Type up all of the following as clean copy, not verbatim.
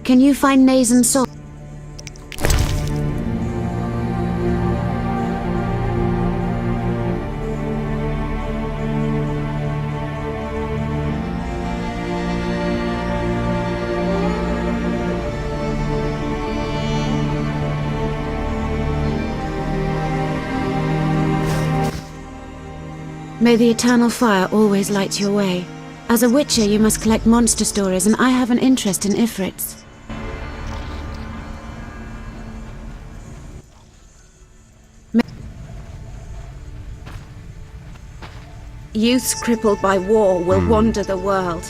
Can you find Nazen Sword? May the eternal fire always light your way. As a witcher, you must collect monster stories, and I have an interest in Ifrits. Youths crippled by war will wander the world.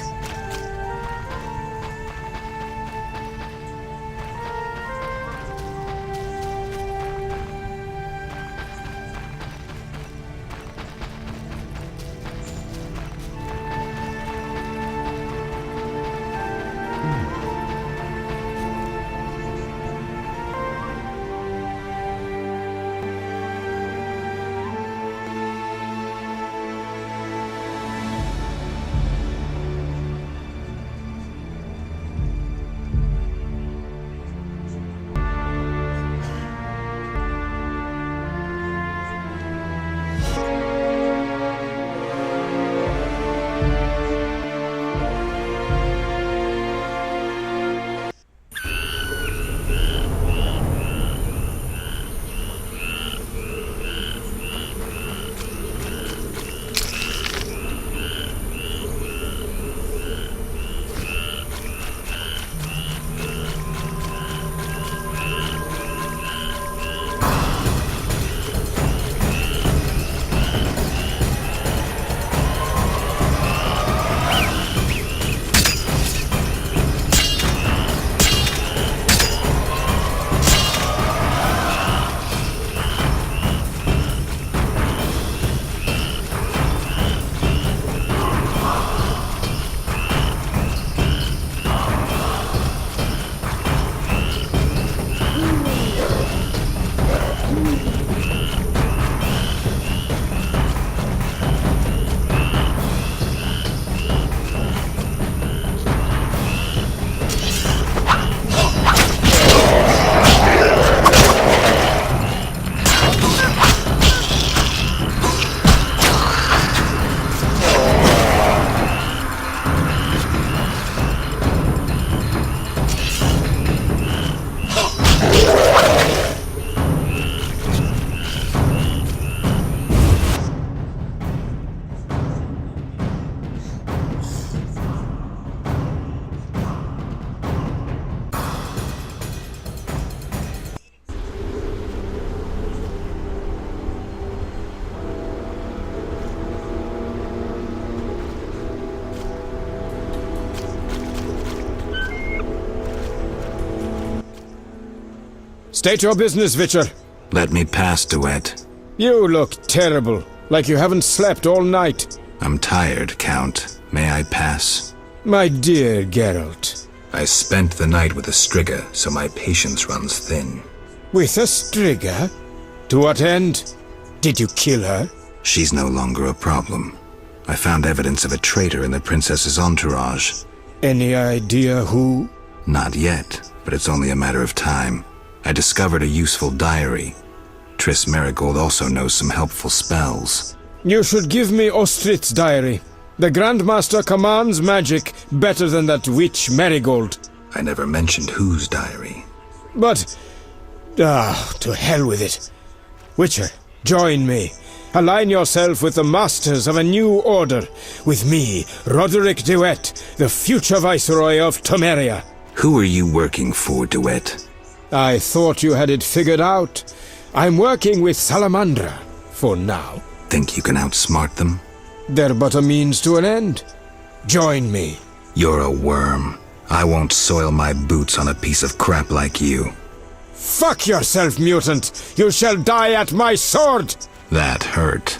State your business, Witcher. Let me pass, Duet. You look terrible, like you haven't slept all night. I'm tired, Count. May I pass? My dear Geralt. I spent the night with a Striga, so my patience runs thin. With a Striga? To what end? Did you kill her? She's no longer a problem. I found evidence of a traitor in the princess's entourage. Any idea who? Not yet, but it's only a matter of time. I discovered a useful diary. Triss Merigold also knows some helpful spells. You should give me Ostrit's diary. The Grandmaster commands magic better than that witch Merigold. I never mentioned whose diary. But... to hell with it. Witcher, join me. Align yourself with the masters of a new order. With me, Roderick Duet, the future Viceroy of Temeria. Who are you working for, Duet? I thought you had it figured out. I'm working with Salamandra, for now. Think you can outsmart them? They're but a means to an end. Join me. You're a worm. I won't soil my boots on a piece of crap like you. Fuck yourself, mutant! You shall die at my sword! That hurt.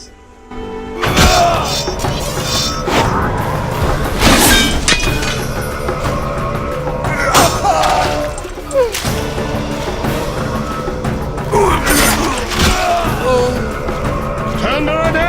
Thunder a day!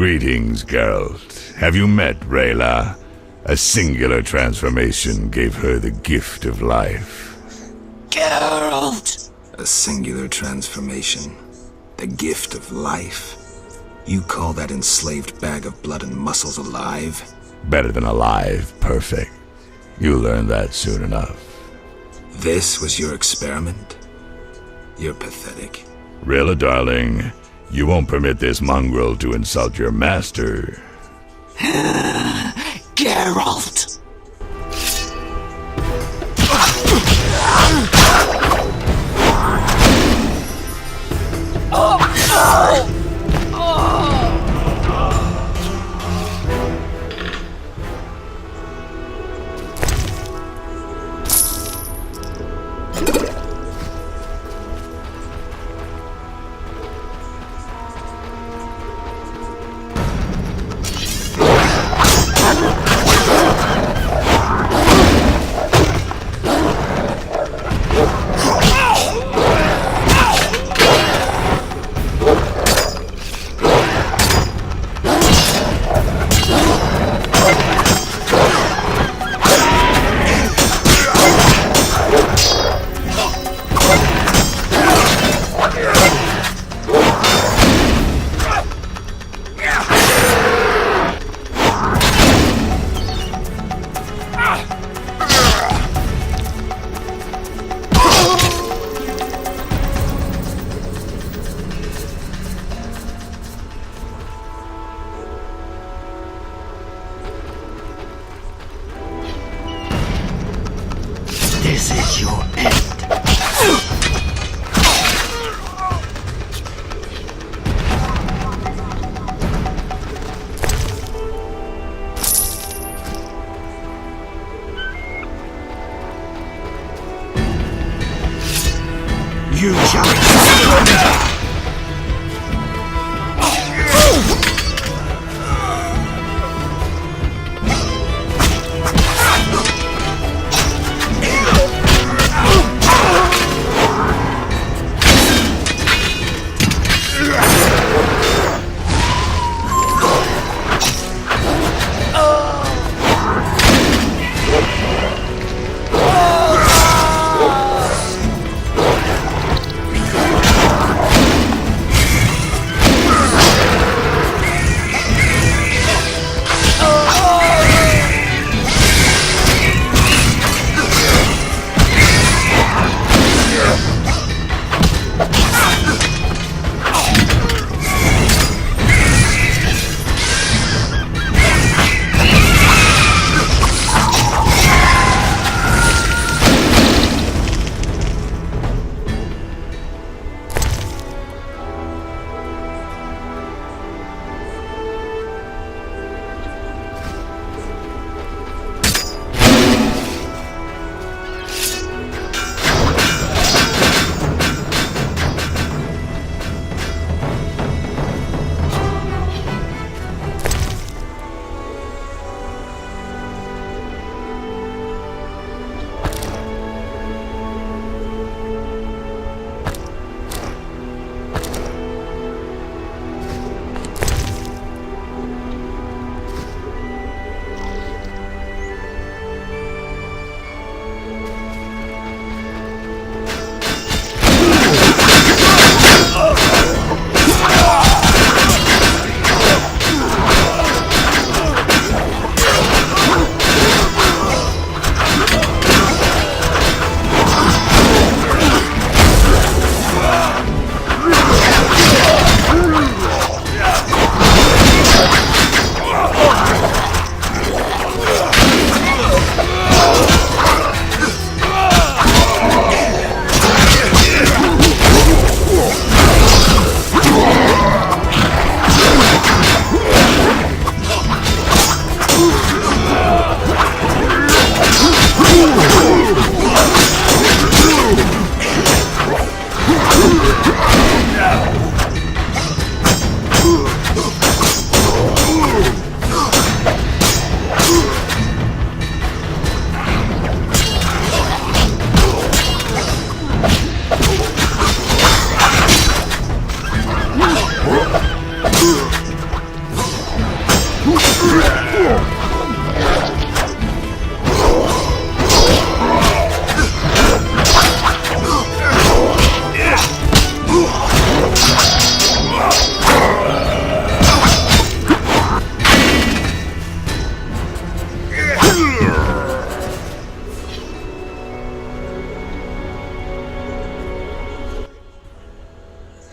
Greetings, Geralt. Have you met Rayla? A singular transformation gave her the gift of life. Geralt! A singular transformation. The gift of life. You call that enslaved bag of blood and muscles alive? Better than alive, perfect. You'll learn that soon enough. This was your experiment? You're pathetic. Rayla, darling, you won't permit this mongrel to insult your master. Geralt! This is your end. You shall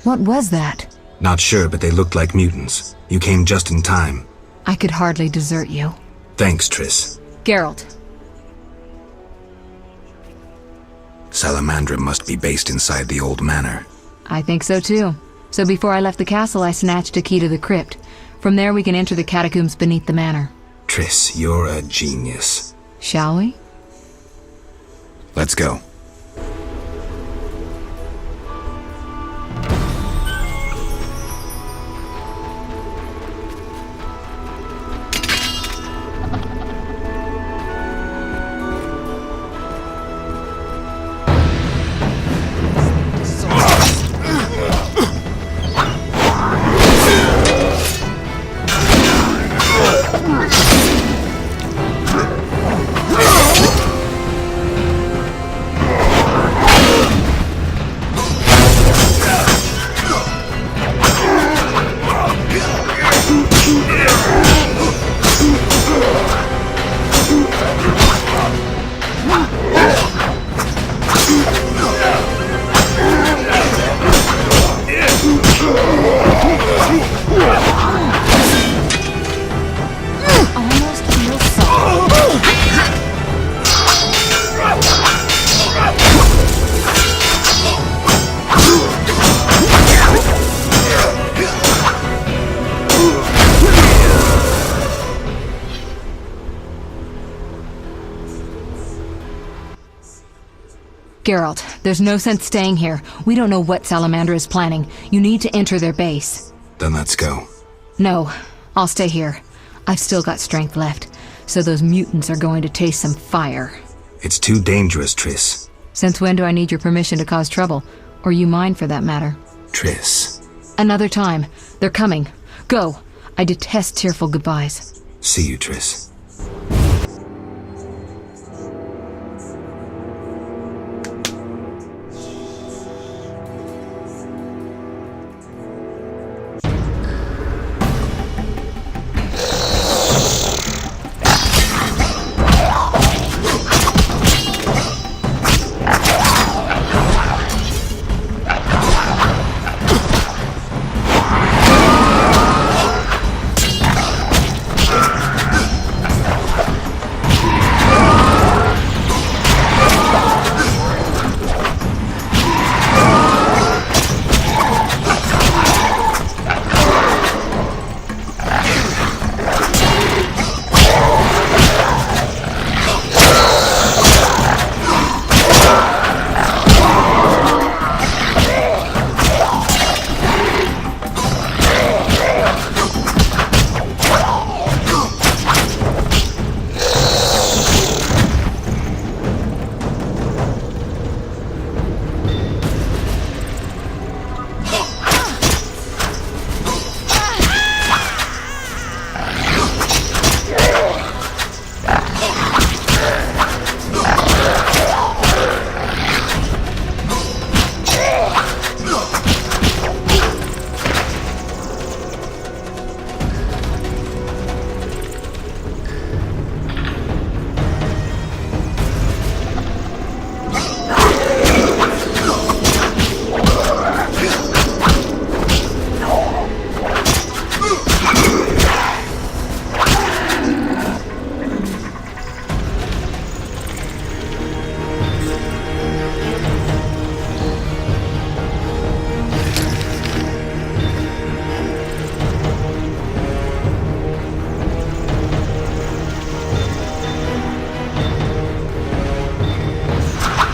What was that? Not sure, but they looked like mutants. You came just in time. I could hardly desert you. Thanks, Triss. Geralt. Salamandra must be based inside the old manor. I think so too. So before I left the castle, I snatched a key to the crypt. From there we can enter the catacombs beneath the manor. Triss, you're a genius. Shall we? Let's go. Geralt, there's no sense staying here. We don't know what Salamandra is planning. You need to enter their base. Then let's go. No, I'll stay here. I've still got strength left, so those mutants are going to taste some fire. It's too dangerous, Triss. Since when do I need your permission to cause trouble? Or you mine, for that matter? Triss. Another time. They're coming. Go. I detest tearful goodbyes. See you, Triss.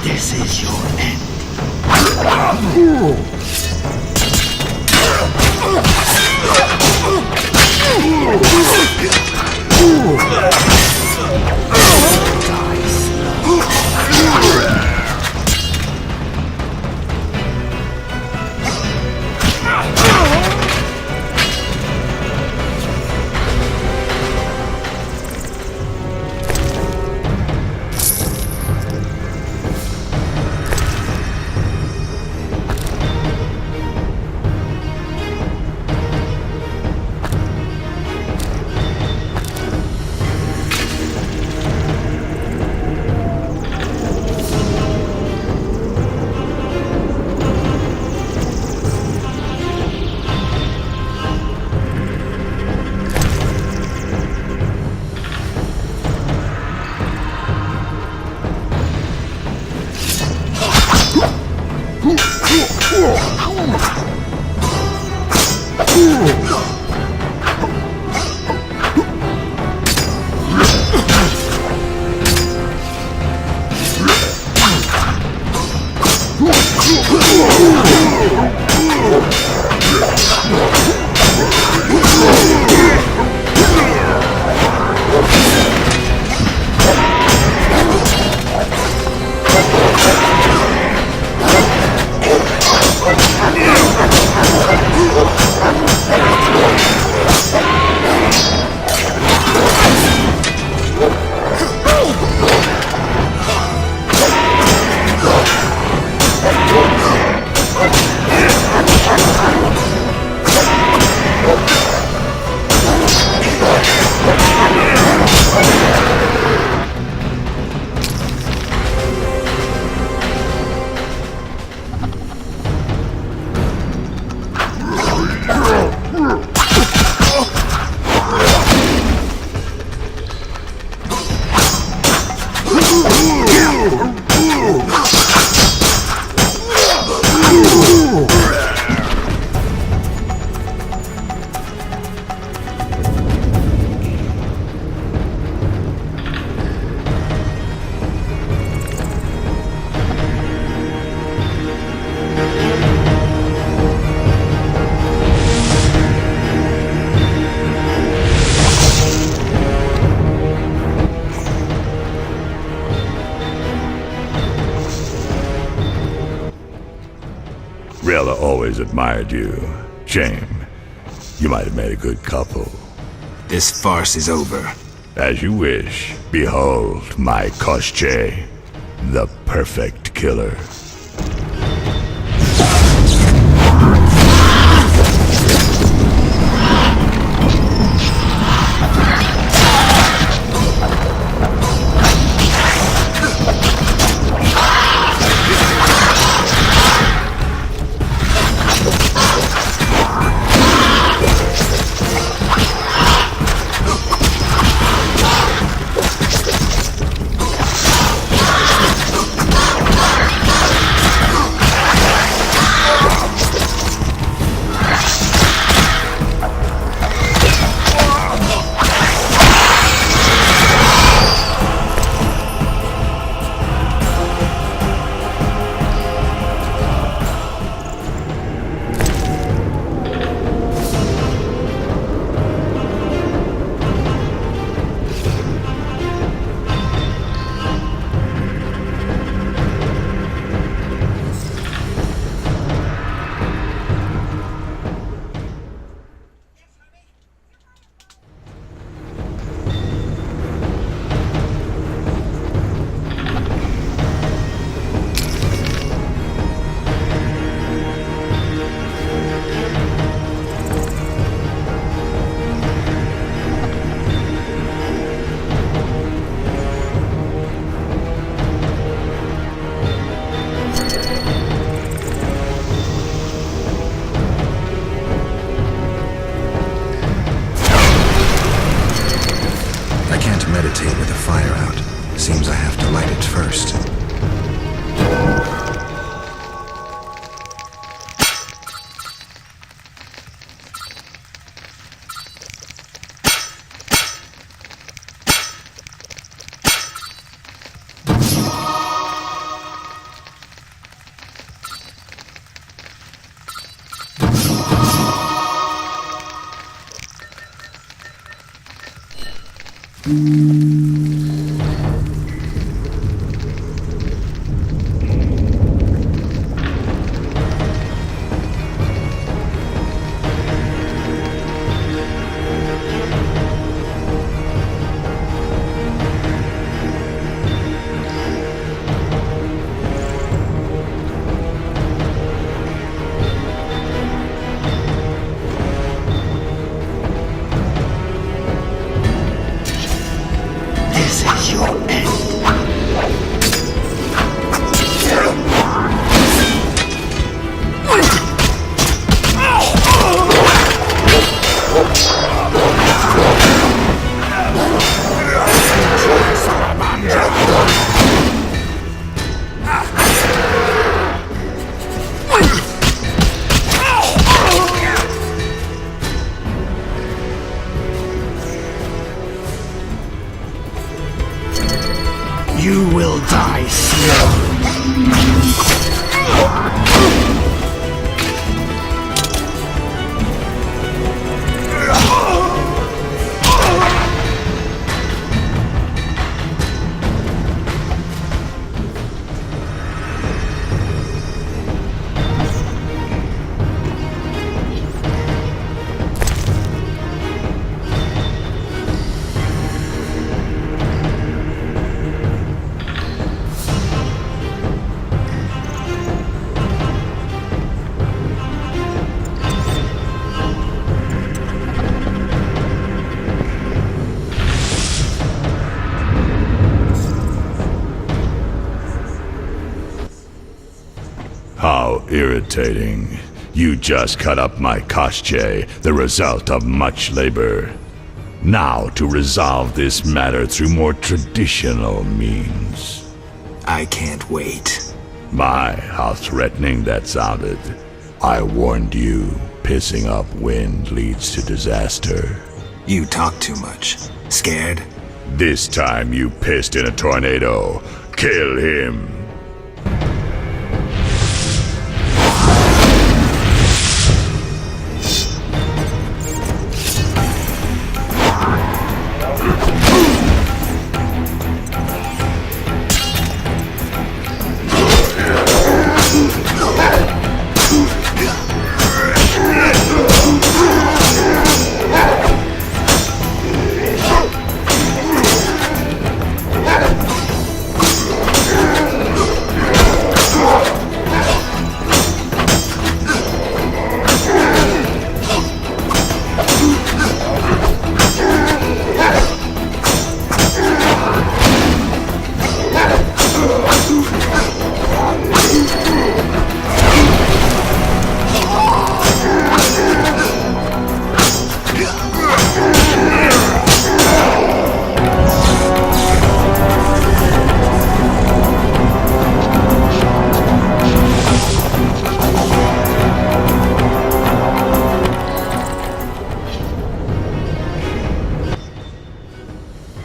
This is your end. Rayla always admired you. Shame. You might have made a good couple. This farce is over. As you wish. Behold my Koschei, the perfect killer. Meditate with the fire out. Seems I have to light it first. This is your end. You will die slowly. How irritating. You just cut up my Koschei, the result of much labor. Now to resolve this matter through more traditional means. I can't wait. My, how threatening that sounded. I warned you, pissing up wind leads to disaster. You talk too much. Scared? This time you pissed in a tornado. Kill him.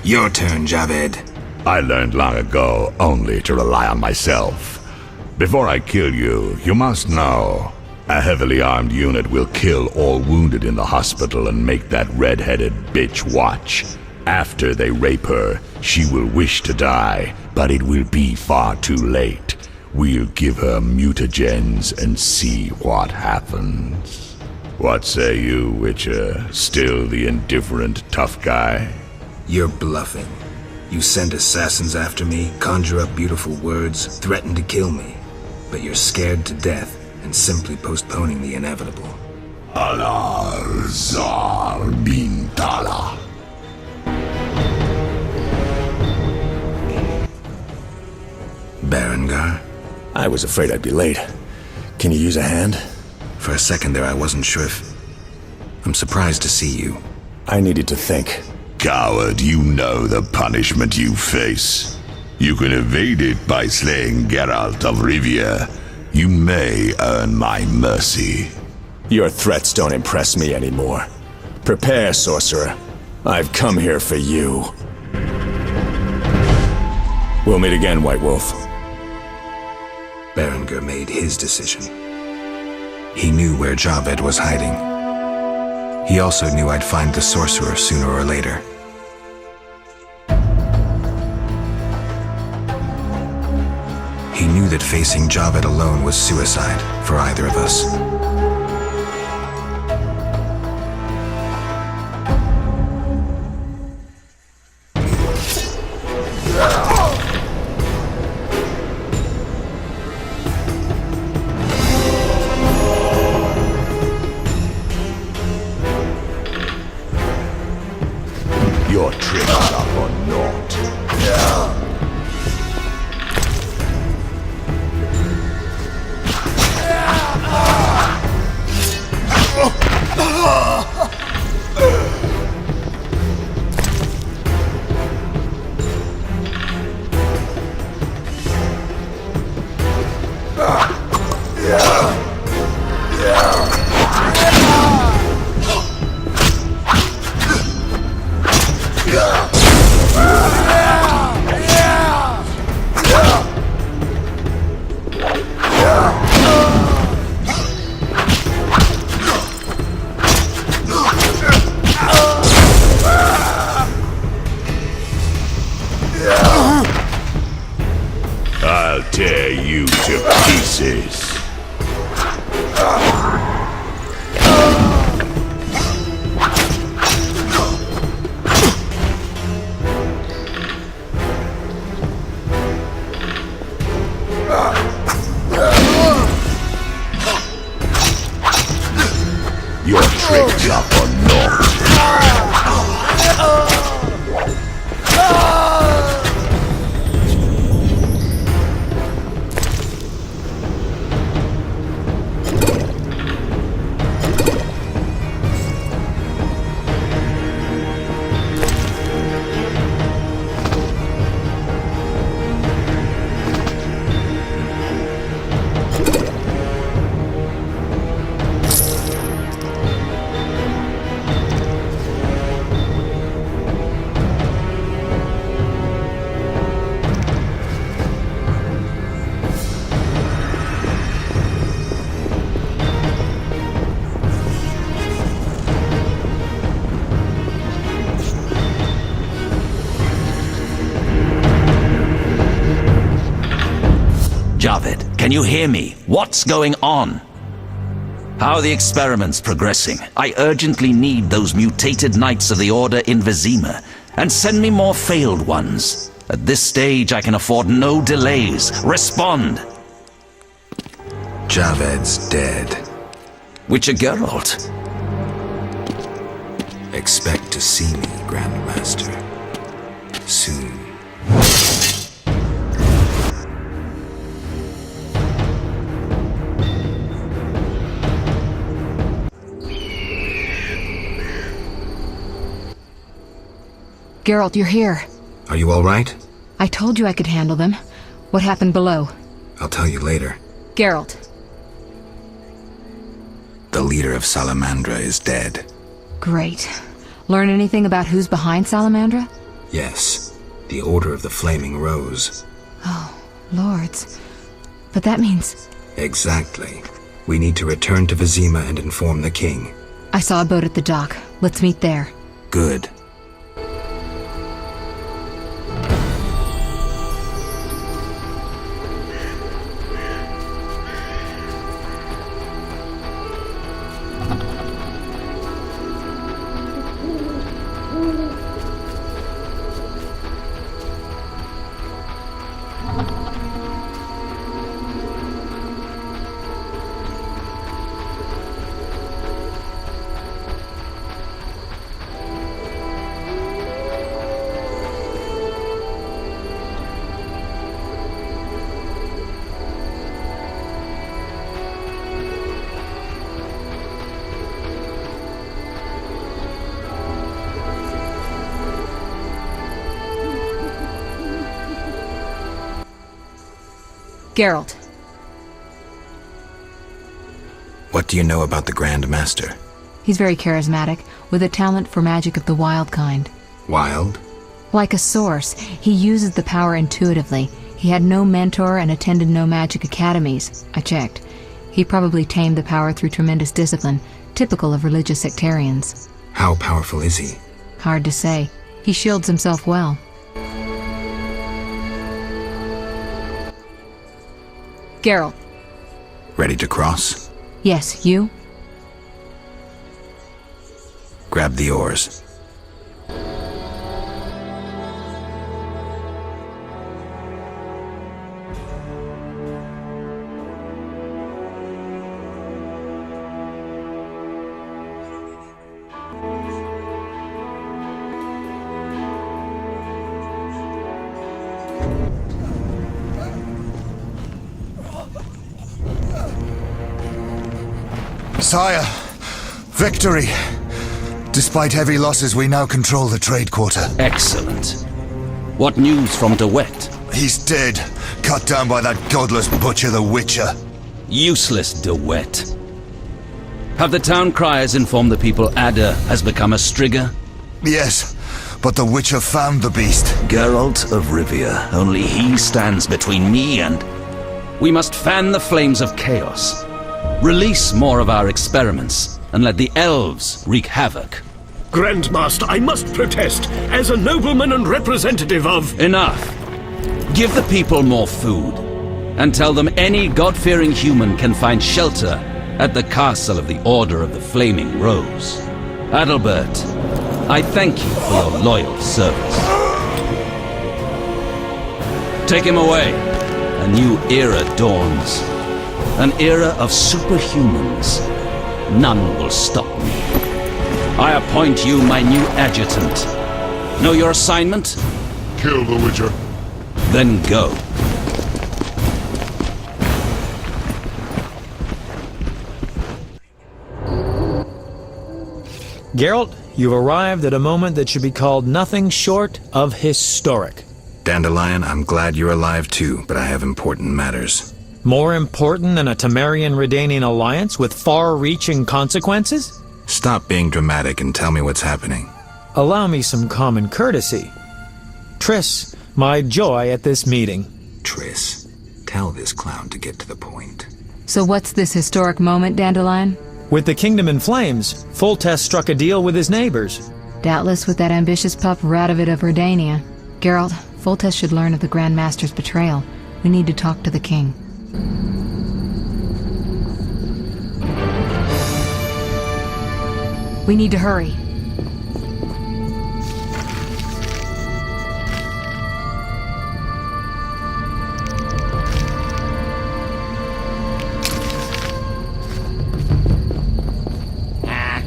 Your turn, Javed. I learned long ago only to rely on myself. Before I kill you, you must know. A heavily armed unit will kill all wounded in the hospital and make that red-headed bitch watch. After they rape her, she will wish to die, but it will be far too late. We'll give her mutagens and see what happens. What say you, Witcher? Still the indifferent tough guy? You're bluffing. You send assassins after me, conjure up beautiful words, threaten to kill me. But you're scared to death and simply postponing the inevitable. Alar Zar bin Tala. Berengar? I was afraid I'd be late. Can you use a hand? For a second there I wasn't sure if... I'm surprised to see you. I needed to think. Coward, you know the punishment you face. You can evade it by slaying Geralt of Rivia. You may earn my mercy. Your threats don't impress me anymore. Prepare, sorcerer. I've come here for you. We'll meet again, White Wolf. Berengar made his decision. He knew where Javed was hiding. He also knew I'd find the sorcerer sooner or later. He knew that facing Javed alone was suicide for either of us. Your tricks are for naught. I'll tear you to pieces. Your tricks are for naught. Javed, can you hear me? What's going on? How are the experiments progressing? I urgently need those mutated Knights of the Order in Vizima, and send me more failed ones. At this stage, I can afford no delays. Respond! Javed's dead. Witcher Geralt. Expect to see me, Grandmaster. Soon. Geralt, you're here. Are you all right? I told you I could handle them. What happened below? I'll tell you later. Geralt. The leader of Salamandra is dead. Great. Learn anything about who's behind Salamandra? Yes, the Order of the Flaming Rose. Oh, lords. But that means... Exactly. We need to return to Vizima and inform the king. I saw a boat at the dock. Let's meet there. Good. Geralt. What do you know about the Grand Master? He's very charismatic, with a talent for magic of the wild kind. Wild? Like a source, he uses the power intuitively. He had no mentor and attended no magic academies. I checked. He probably tamed the power through tremendous discipline, typical of religious sectarians. How powerful is he? Hard to say. He shields himself well. Geralt. Ready to cross? Yes, you? Grab the oars. Sire, victory! Despite heavy losses, we now control the trade quarter. Excellent. What news from De Wet? He's dead, cut down by that godless butcher, the Witcher. Useless De Wet. Have the town criers informed the people Ada has become a Striga? Yes, but the Witcher found the beast. Geralt of Rivia. Only he stands between me and... We must fan the flames of chaos. Release more of our experiments, and let the elves wreak havoc. Grandmaster, I must protest, as a nobleman and representative of... Enough. Give the people more food, and tell them any God-fearing human can find shelter at the castle of the Order of the Flaming Rose. Adalbert, I thank you for your loyal service. Take him away. A new era dawns. An era of superhumans. None will stop me. I appoint you my new adjutant. Know your assignment? Kill the Witcher. Then go. Geralt, you've arrived at a moment that should be called nothing short of historic. Dandelion, I'm glad you're alive too, but I have important matters. More important than a Temerian-Redanian alliance with far-reaching consequences? Stop being dramatic and tell me what's happening. Allow me some common courtesy. Triss, my joy at this meeting. Triss, tell this clown to get to the point. So what's this historic moment, Dandelion? With the kingdom in flames, Foltest struck a deal with his neighbors. Doubtless with that ambitious pup Radovid of Redania. Geralt, Foltest should learn of the Grand Master's betrayal. We need to talk to the king. We need to hurry.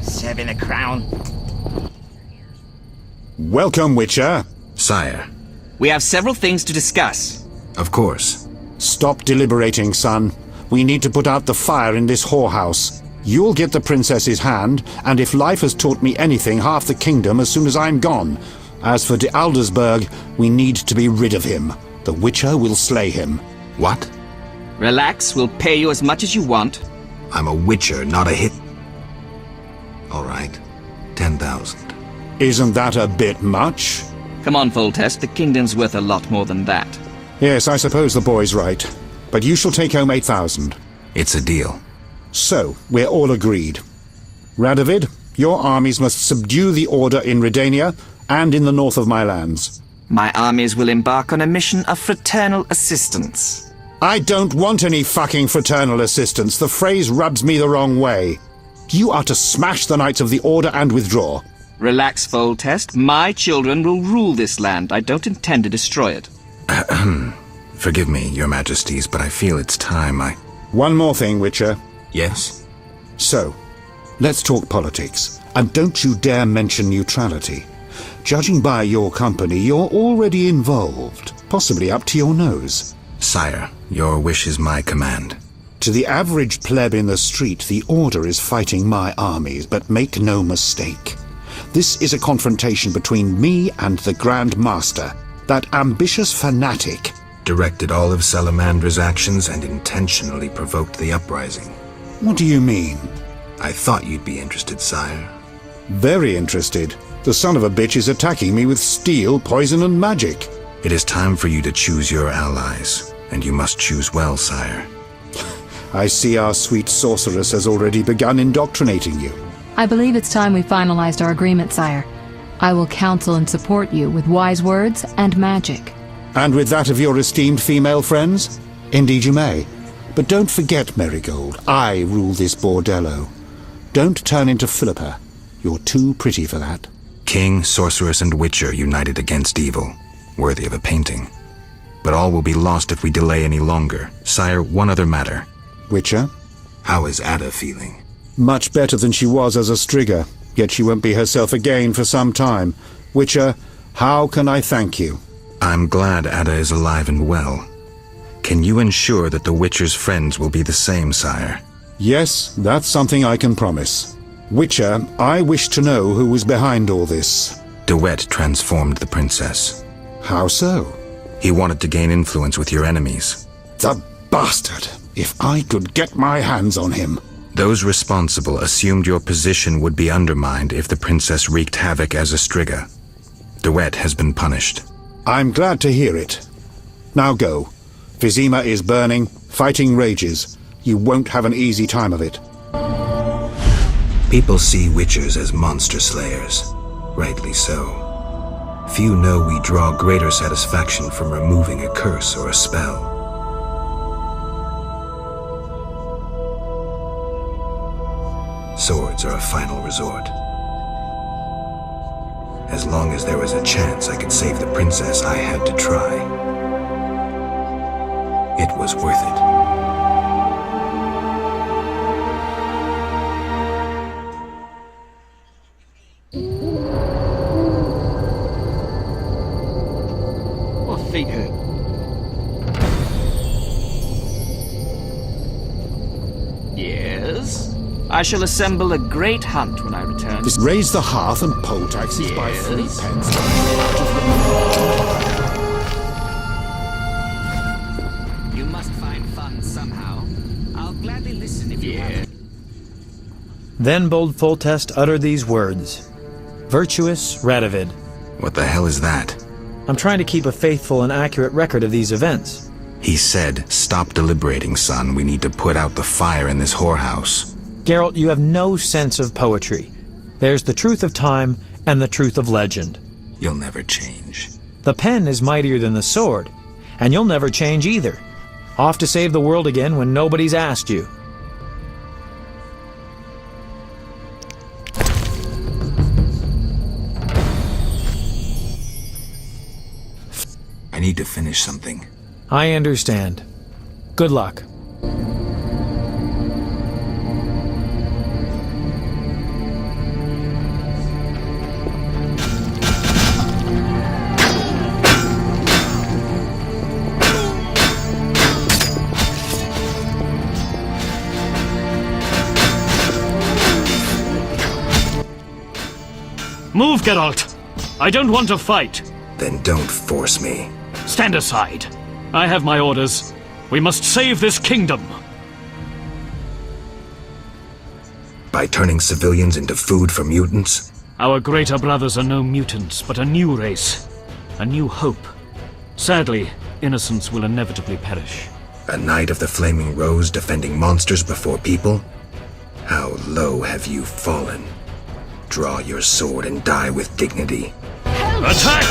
Serving the crown. Welcome, Witcher. Sire. We have several things to discuss. Of course. Stop deliberating, son. We need to put out the fire in this whorehouse. You'll get the princess's hand, and if life has taught me anything, half the kingdom as soon as I'm gone. As for de Aldersberg, we need to be rid of him. The Witcher will slay him. What? Relax, we'll pay you as much as you want. I'm a Witcher, not a hit. All right. 10,000. Isn't that a bit much? Come on, Foltest, the kingdom's worth a lot more than that. Yes, I suppose the boy's right. But you shall take home 8,000. It's a deal. So, we're all agreed. Radovid, your armies must subdue the Order in Redania and in the north of my lands. My armies will embark on a mission of fraternal assistance. I don't want any fucking fraternal assistance. The phrase rubs me the wrong way. You are to smash the Knights of the Order and withdraw. Relax, Foltest. My children will rule this land. I don't intend to destroy it. Forgive me, your majesties, but I feel it's time One more thing, Witcher. Yes? So, let's talk politics. And don't you dare mention neutrality. Judging by your company, you're already involved. Possibly up to your nose. Sire, your wish is my command. To the average pleb in the street, the Order is fighting my armies, but make no mistake. This is a confrontation between me and the Grand Master, that ambitious fanatic. Directed all of Salamandra's actions and intentionally provoked the uprising. What do you mean? I thought you'd be interested, sire. Very interested. The son of a bitch is attacking me with steel, poison, and magic. It is time for you to choose your allies, and you must choose well, sire. I see our sweet sorceress has already begun indoctrinating you. I believe it's time we finalized our agreement, sire. I will counsel and support you with wise words and magic. And with that of your esteemed female friends? Indeed you may. But don't forget, Marigold, I rule this bordello. Don't turn into Philippa. You're too pretty for that. King, sorceress, and witcher united against evil. Worthy of a painting. But all will be lost if we delay any longer. Sire, one other matter. Witcher? How is Ada feeling? Much better than she was as a Striga, yet she won't be herself again for some time. Witcher, how can I thank you? I'm glad Ada is alive and well. Can you ensure that the Witcher's friends will be the same, sire? Yes, that's something I can promise. Witcher, I wish to know who was behind all this. De Wet transformed the princess. How so? He wanted to gain influence with your enemies. The bastard! If I could get my hands on him. Those responsible assumed your position would be undermined if the princess wreaked havoc as a Striga. De Wet has been punished. I'm glad to hear it. Now go. Vizima is burning, fighting rages. You won't have an easy time of it. People see witchers as monster slayers. Rightly so. Few know we draw greater satisfaction from removing a curse or a spell. Swords are a final resort. As long as there was a chance I could save the princess, I had to try. It was worth it. What feet hurt? Yes? I shall assemble a great hunt when I return. Raise the hearth and poll taxes by 3 pence. You must find fun somehow. I'll gladly listen if you have. Then bold Foltest uttered these words. Virtuous Radovid. What the hell is that? I'm trying to keep a faithful and accurate record of these events. He said, "Stop deliberating, son. We need to put out the fire in this whorehouse." Geralt, you have no sense of poetry. There's the truth of time and the truth of legend. You'll never change. The pen is mightier than the sword, and you'll never change either. Off to save the world again when nobody's asked you. I need to finish something. I understand. Good luck. Move, Geralt! I don't want to fight. Then don't force me. Stand aside. I have my orders. We must save this kingdom. By turning civilians into food for mutants? Our greater brothers are no mutants, but a new race. A new hope. Sadly, innocents will inevitably perish. A Knight of the Flaming Rose defending monsters before people? How low have you fallen? Draw your sword and die with dignity. Attack!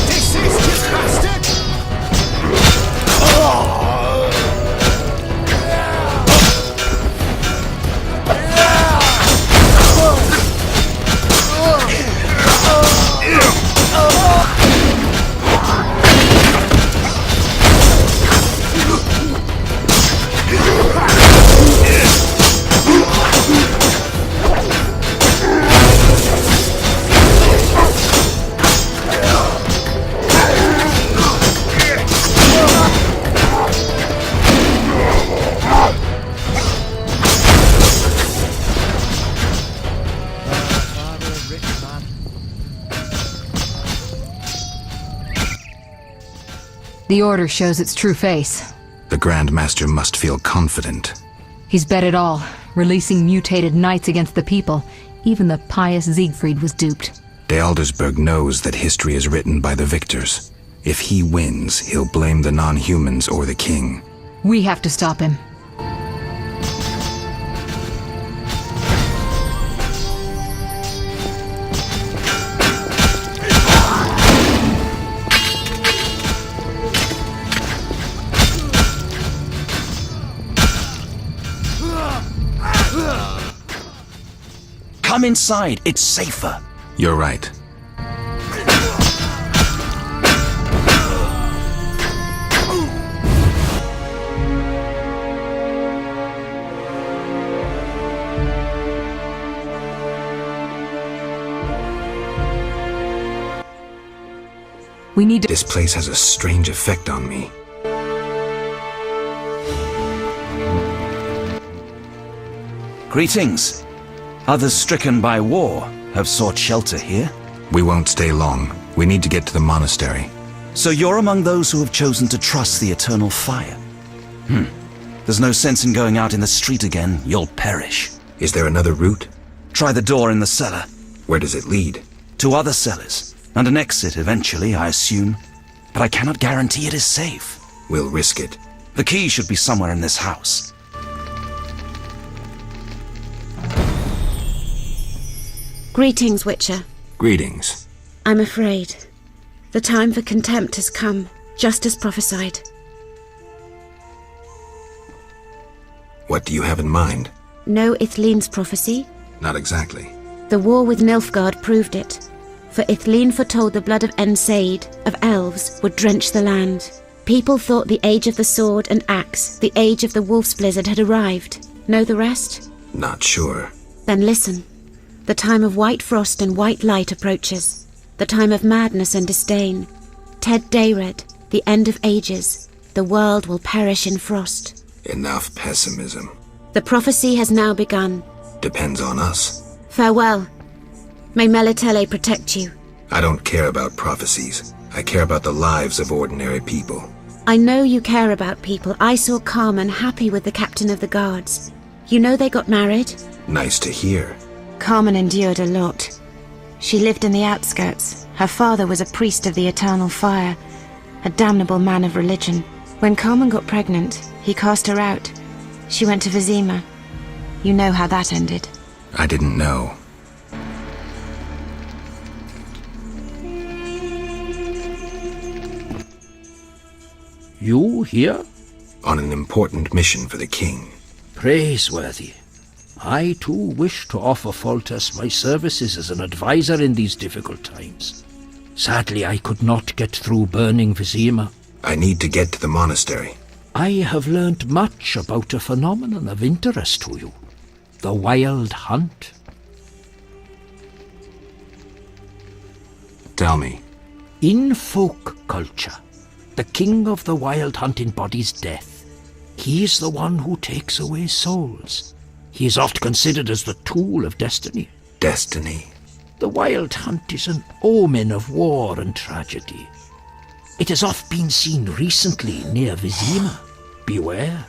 Desist, you bastard! The Order shows its true face. The Grand Master must feel confident. He's bet it all, releasing mutated knights against the people. Even the pious Siegfried was duped. De Aldersberg knows that history is written by the victors. If he wins, he'll blame the non-humans or the king. We have to stop him. Come inside, it's safer. You're right. We need to— This place has a strange effect on me. Greetings. Others stricken by war have sought shelter here. We won't stay long. We need to get to the monastery. So you're among those who have chosen to trust the eternal fire. There's no sense in going out in the street again. You'll perish. Is there another route? Try the door in the cellar. Where does it lead? To other cellars. And an exit eventually, I assume. But I cannot guarantee it is safe. We'll risk it. The key should be somewhere in this house. Greetings, Witcher. Greetings. I'm afraid. The time for contempt has come, just as prophesied. What do you have in mind? Know Ithleen's prophecy? Not exactly. The war with Nilfgaard proved it. For Ithleen foretold the blood of Ensaid, of elves, would drench the land. People thought the age of the sword and axe, the age of the wolf's blizzard had arrived. Know the rest? Not sure. Then listen. The time of white frost and white light approaches. The time of madness and disdain. Ted Dayred, the end of ages. The world will perish in frost. Enough pessimism. The prophecy has now begun. Depends on us. Farewell. May Melitele protect you. I don't care about prophecies. I care about the lives of ordinary people. I know you care about people. I saw Carmen happy with the captain of the guards. You know they got married? Nice to hear. Carmen endured a lot. She lived in the outskirts. Her father was a priest of the eternal fire, a damnable man of religion. When Carmen got pregnant, he cast her out. She went to Vizima. You know how that ended. I didn't know. You here? On an important mission for the king. Praiseworthy. I too wish to offer Foltest my services as an advisor in these difficult times. Sadly, I could not get through burning Vizima. I need to get to the monastery. I have learned much about a phenomenon of interest to you. The Wild Hunt. Tell me. In folk culture, the king of the Wild Hunt embodies death. He is the one who takes away souls. He is oft considered as the tool of destiny. Destiny? The Wild Hunt is an omen of war and tragedy. It has oft been seen recently near Vizima. Beware.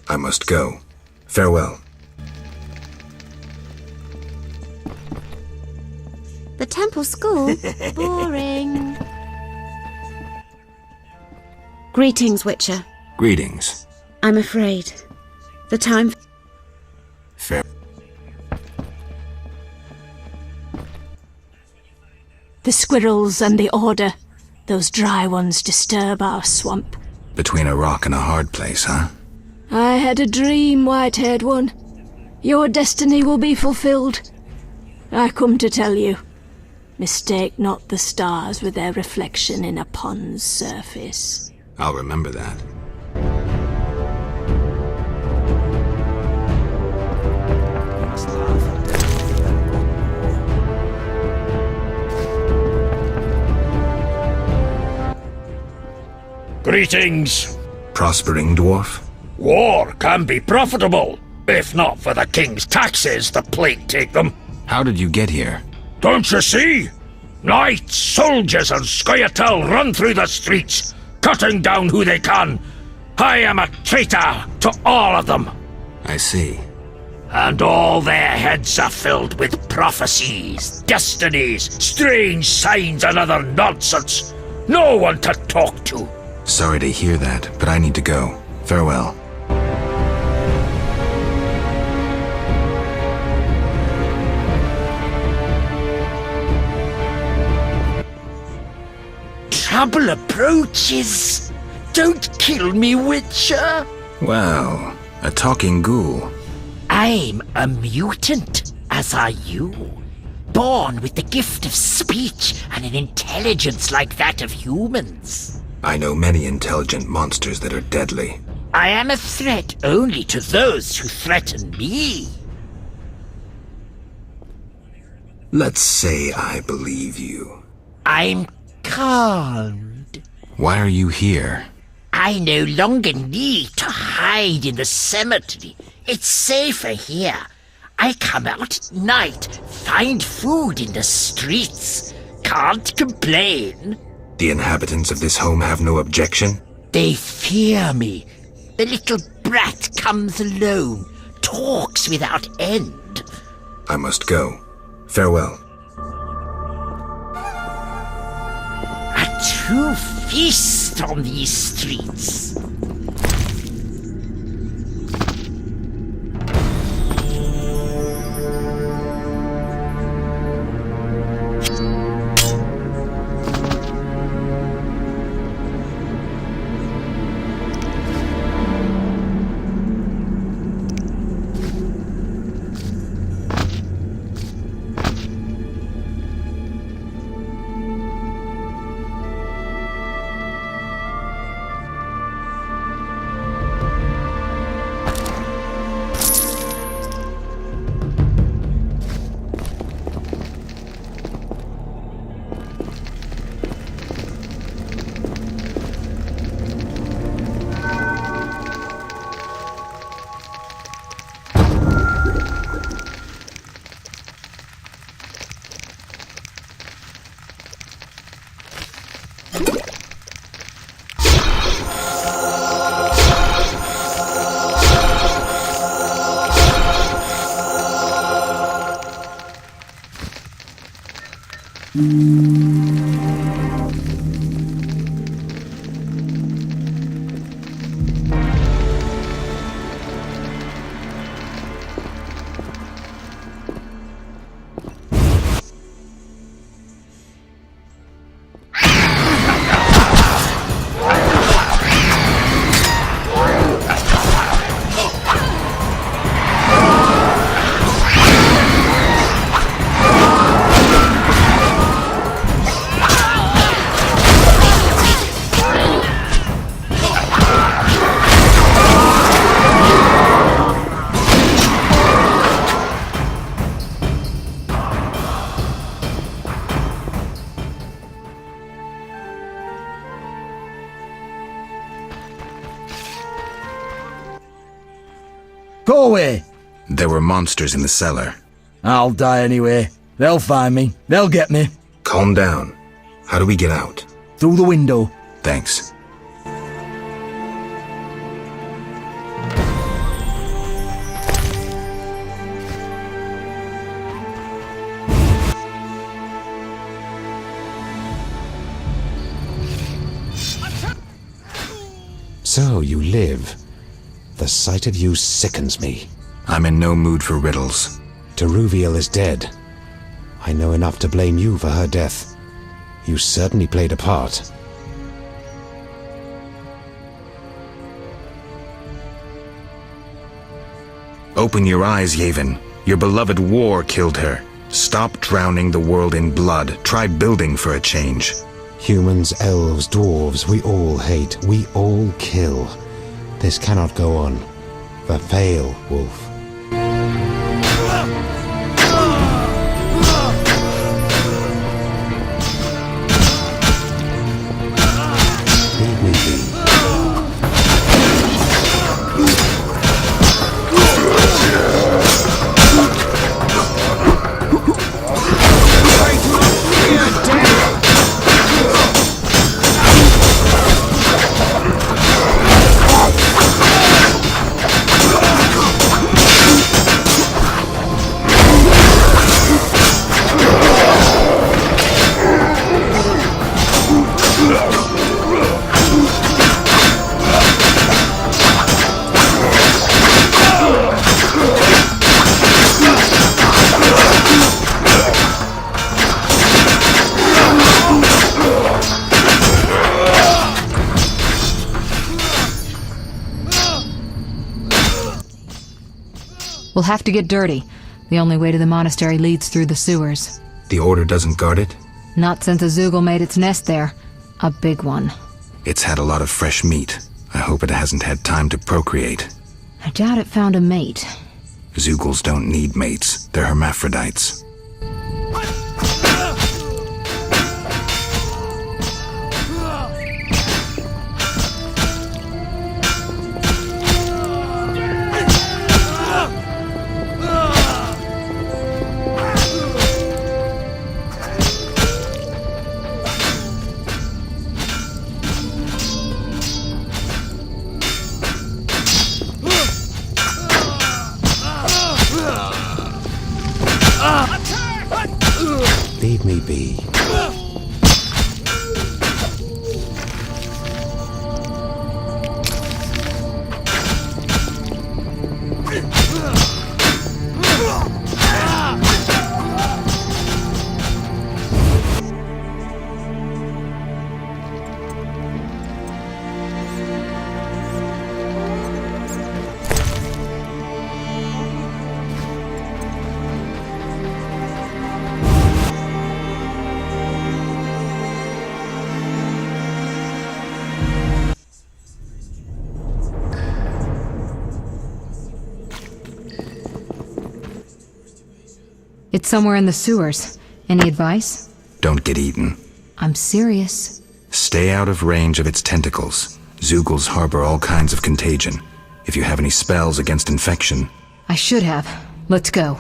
I must go. Farewell. The temple school? Boring. Greetings, Witcher. Greetings. I'm afraid. The time... Fair. The squirrels and the Order. Those dry ones disturb our swamp. Between a rock and a hard place, huh? I had a dream, white-haired one. Your destiny will be fulfilled. I come to tell you. Mistake not the stars with their reflection in a pond's surface. I'll remember that. Greetings. Prospering dwarf? War can be profitable. If not for the king's taxes, the plague take them. How did you get here? Don't you see? Knights, soldiers, and Scoia'tael run through the streets, cutting down who they can. I am a traitor to all of them. I see. And all their heads are filled with prophecies, destinies, strange signs, and other nonsense. No one to talk to. Sorry to hear that, but I need to go. Farewell. Trouble approaches. Don't kill me, Witcher. Well, a talking ghoul. I'm a mutant, as are you. Born with the gift of speech and an intelligence like that of humans. I know many intelligent monsters that are deadly. I am a threat only to those who threaten me. Let's say I believe you. I'm calmed. Why are you here? I no longer need to hide in the cemetery. It's safer here. I come out at night, find food in the streets. Can't complain. The inhabitants of this home have no objection? They fear me. The little brat comes alone, talks without end. I must go. Farewell. A true feast on these streets. Go away! There were monsters in the cellar. I'll die anyway. They'll find me. They'll get me. Calm down. How do we get out? Through the window. Thanks. So you live. The sight of you sickens me. I'm in no mood for riddles. Teruviel is dead. I know enough to blame you for her death. You certainly played a part. Open your eyes, Yavin. Your beloved war killed her. Stop drowning the world in blood. Try building for a change. Humans, elves, dwarves, we all hate. We all kill. This cannot go on. Fail, Wolf. Leave me be. We'll have to get dirty. The only way to the monastery leads through the sewers. The Order doesn't guard it? Not since Azugel made its nest there. A big one. It's had a lot of fresh meat. I hope it hasn't had time to procreate. I doubt it found a mate. Zugels don't need mates. They're hermaphrodites. Leave me be. It's somewhere in the sewers. Any advice? Don't get eaten. I'm serious. Stay out of range of its tentacles. Zugels harbor all kinds of contagion. If you have any spells against infection... I should have. Let's go.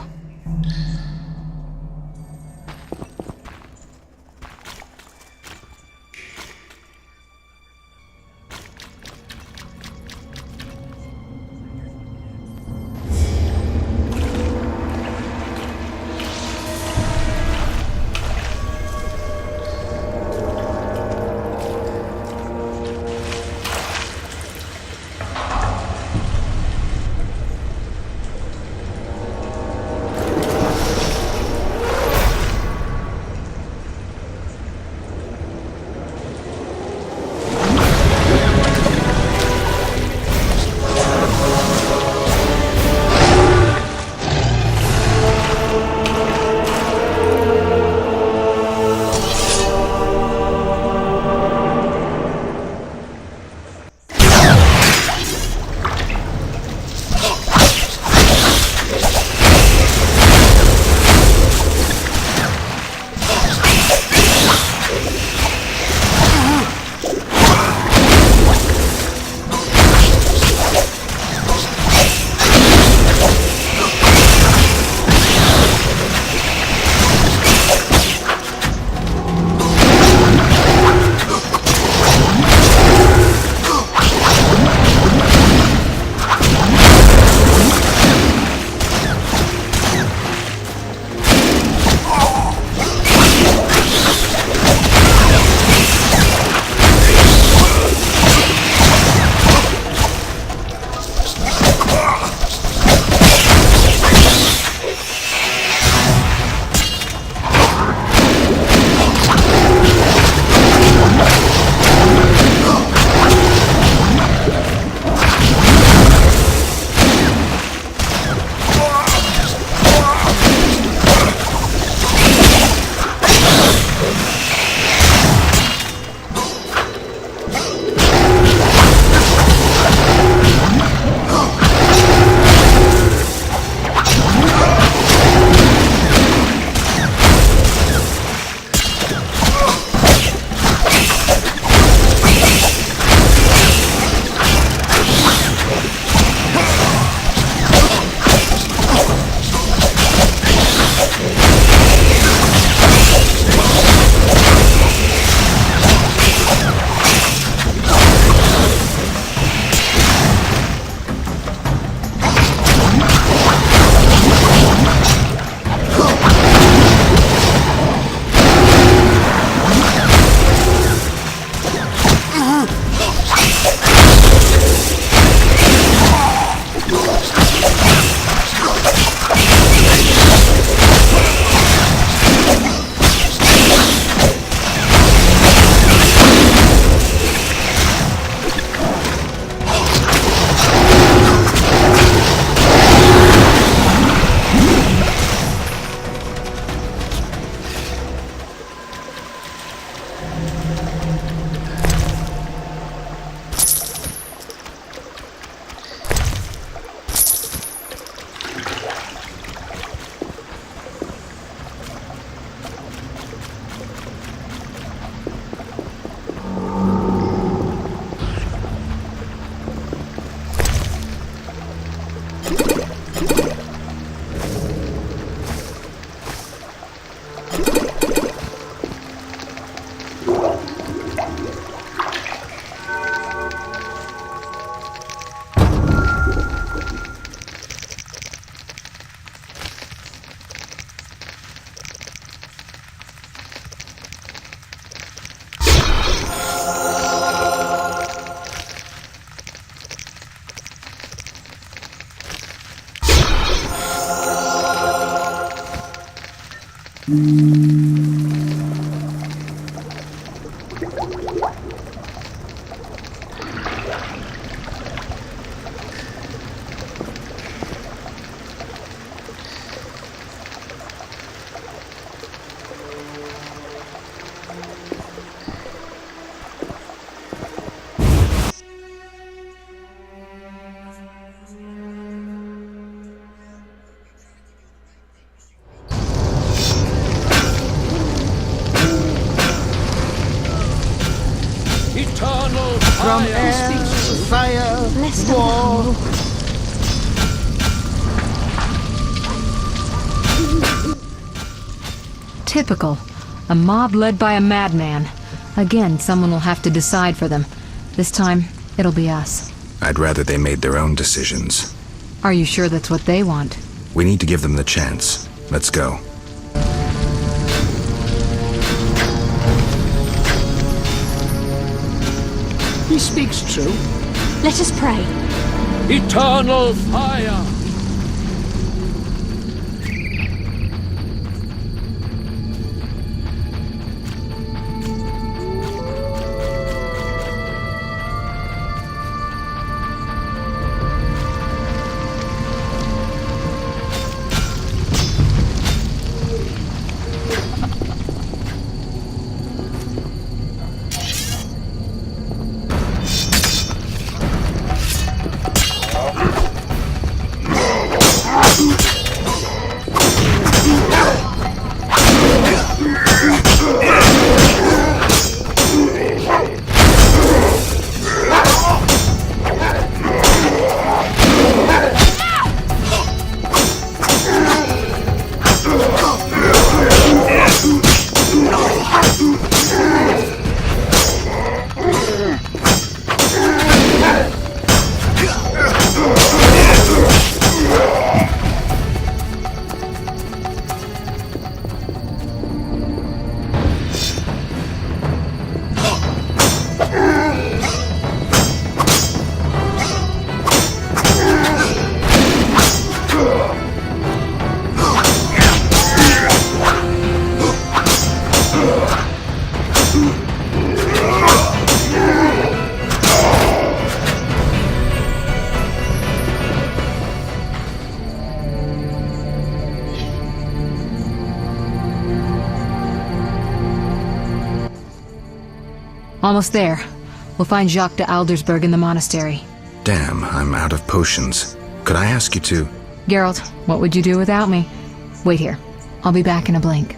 Eternal From fire! air, fire, war. Typical. A mob led by a madman. Again, someone will have to decide for them. This time, it'll be us. I'd rather they made their own decisions. Are you sure that's what they want? We need to give them the chance. Let's go. He speaks true. Let us pray. Eternal fire! Almost there. We'll find Jacques de Aldersberg in the monastery. Damn, I'm out of potions. Could I ask you to... Geralt, what would you do without me? Wait here. I'll be back in a blink.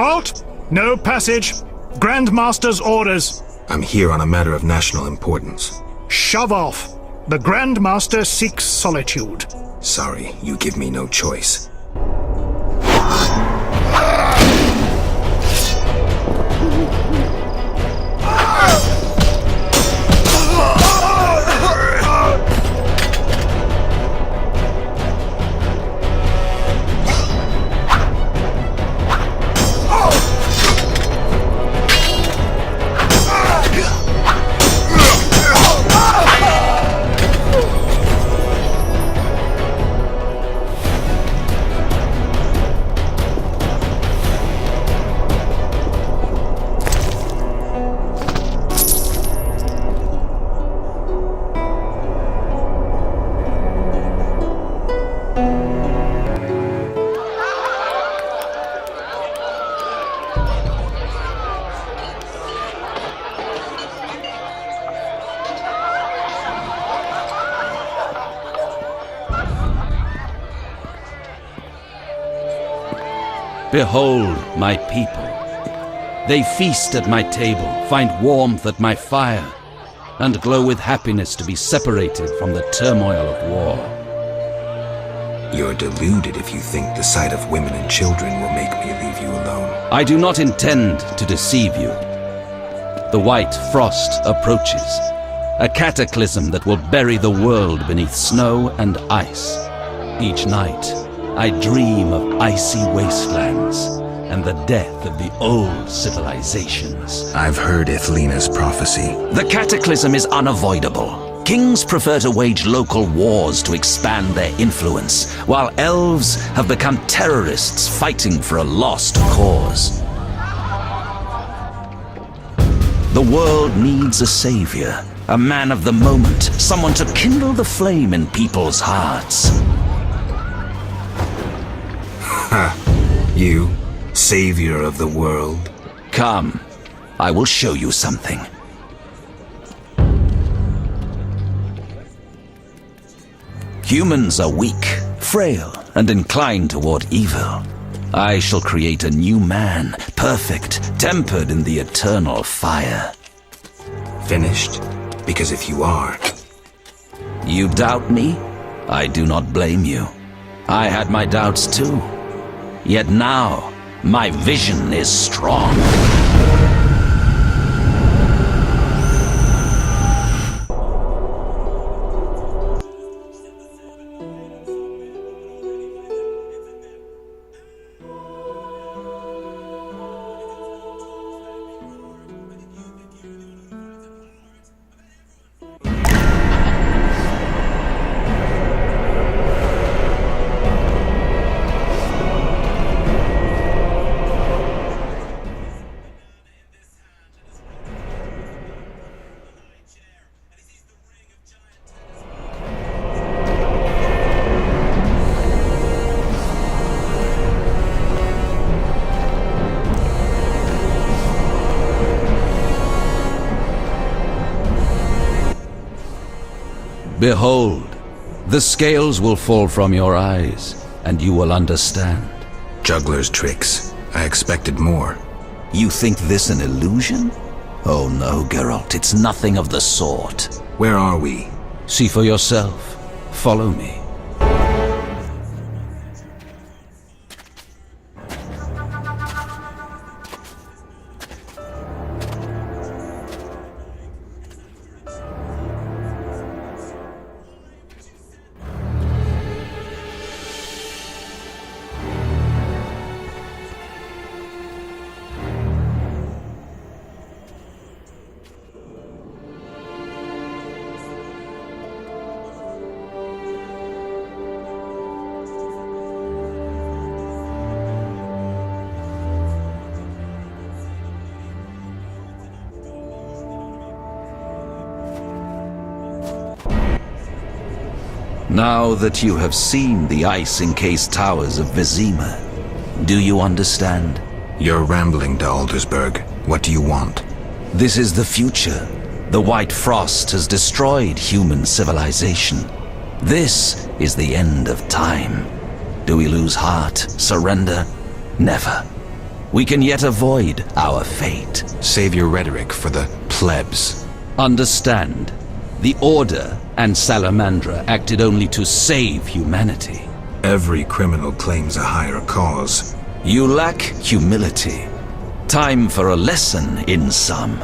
Halt! No passage. Grandmaster's orders. I'm here on a matter of national importance. Shove off. The Grandmaster seeks solitude. Sorry, you give me no choice. Behold my people. They feast at my table, find warmth at my fire, and glow with happiness to be separated from the turmoil of war. You're deluded if you think the sight of women and children will make me leave you alone. I do not intend to deceive you. The white frost approaches, a cataclysm that will bury the world beneath snow and ice. Each night, I dream of icy wastelands and the death of the old civilizations. I've heard Ithlina's prophecy. The cataclysm is unavoidable. Kings prefer to wage local wars to expand their influence, while elves have become terrorists fighting for a lost cause. The world needs a savior, a man of the moment, someone to kindle the flame in people's hearts. Ha! You, savior of the world. Come, I will show you something. Humans are weak, frail, and inclined toward evil. I shall create a new man, perfect, tempered in the eternal fire. Finished? Because if you are... You doubt me? I do not blame you. I had my doubts too. Yet now, my vision is strong. Behold, the scales will fall from your eyes, and you will understand. Juggler's tricks. I expected more. You think this an illusion? Oh no, Geralt, it's nothing of the sort. Where are we? See for yourself. Follow me. Now that you have seen the ice-encased towers of Vizima, do you understand? You're rambling to Aldersburg. What do you want? This is the future. The White Frost has destroyed human civilization. This is the end of time. Do we lose heart? Surrender? Never. we can yet avoid our fate. Save your rhetoric for the plebs. Understand, the Order and Salamandra acted only to save humanity. Every criminal claims a higher cause. You lack humility. Time for a lesson in some.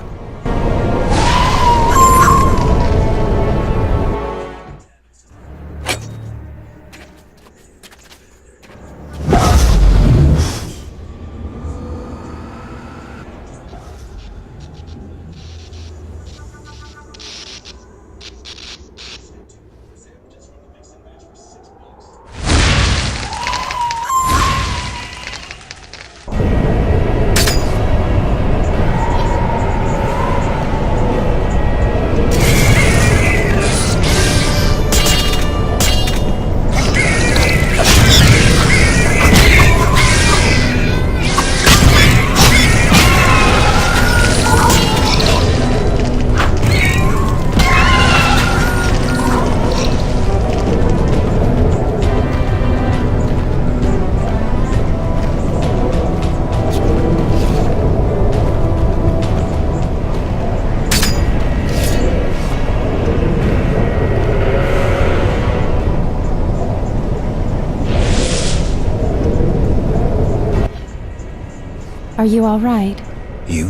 Are you all right? You?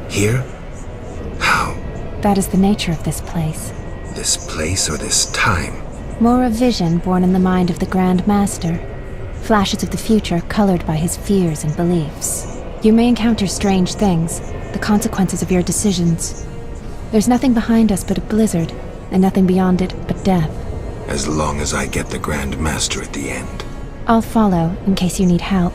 Here? How? That is the nature of this place. This place or this time? More a vision born in the mind of the Grand Master. Flashes of the future colored by his fears and beliefs. You may encounter strange things, the consequences of your decisions. There's nothing behind us but a blizzard, and nothing beyond it but death. As long as I get the Grand Master at the end. I'll follow in case you need help.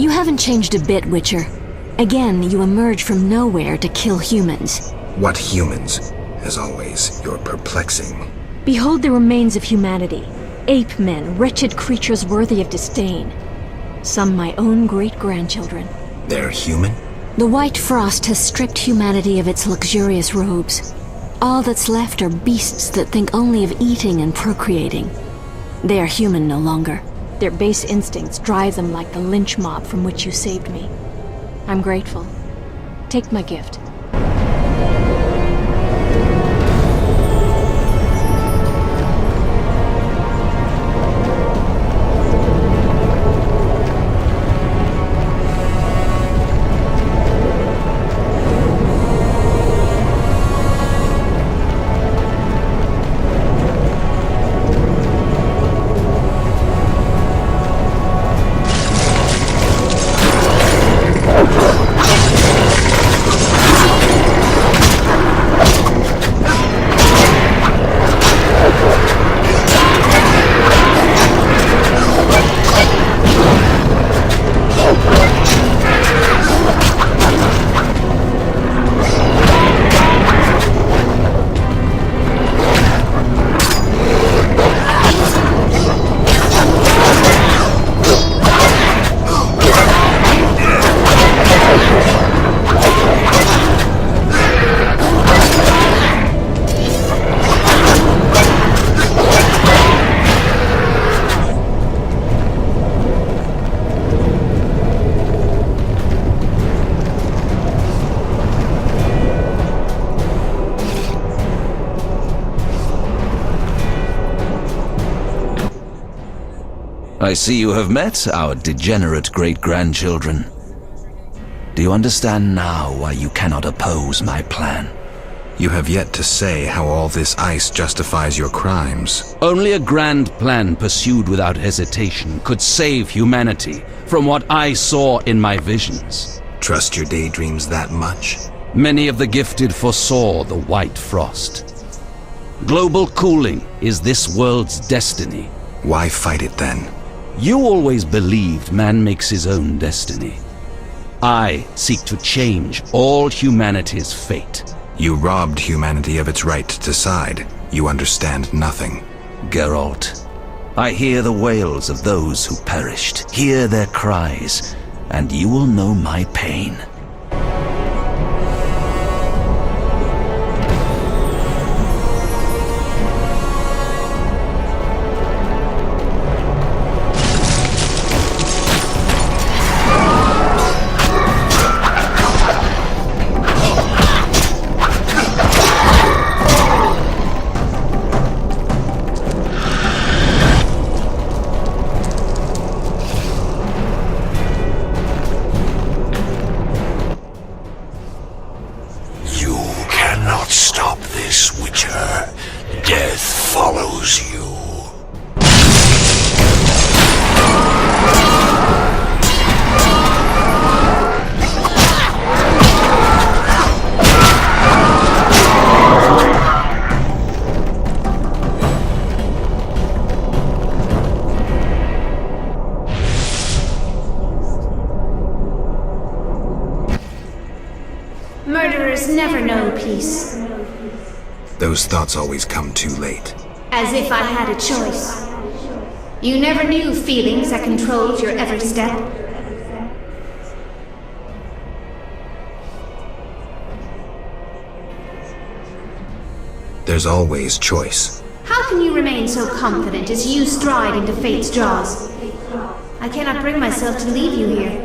You haven't changed a bit, Witcher. Again, you emerge from nowhere to kill humans. What humans? As always, you're perplexing. Behold the remains of humanity. Ape men, wretched creatures worthy of disdain. Some my own great-grandchildren. They're human? The White Frost has stripped humanity of its luxurious robes. All that's left are beasts that think only of eating and procreating. They are human no longer. Their base instincts drive them like the lynch mob from which you saved me. I'm grateful. Take my gift. I see you have met our degenerate great-grandchildren. Do you understand now why you cannot oppose my plan? You have yet to say how all this ice justifies your crimes. Only a grand plan pursued without hesitation could save humanity from what I saw in my visions. Trust your daydreams that much? Many of the gifted foresaw the white frost. Global cooling is this world's destiny. Why fight it then? You always believed man makes his own destiny. I seek to change all humanity's fate. You robbed humanity of its right to decide. You understand nothing. Geralt, I hear the wails of those who perished. Hear their cries, and you will know my pain. Murderers never know peace. Those thoughts always come too late. As if I had a choice. You never knew feelings that controlled your every step. There's always choice. How can you remain so confident as you stride into fate's jaws? I cannot bring myself to leave you here.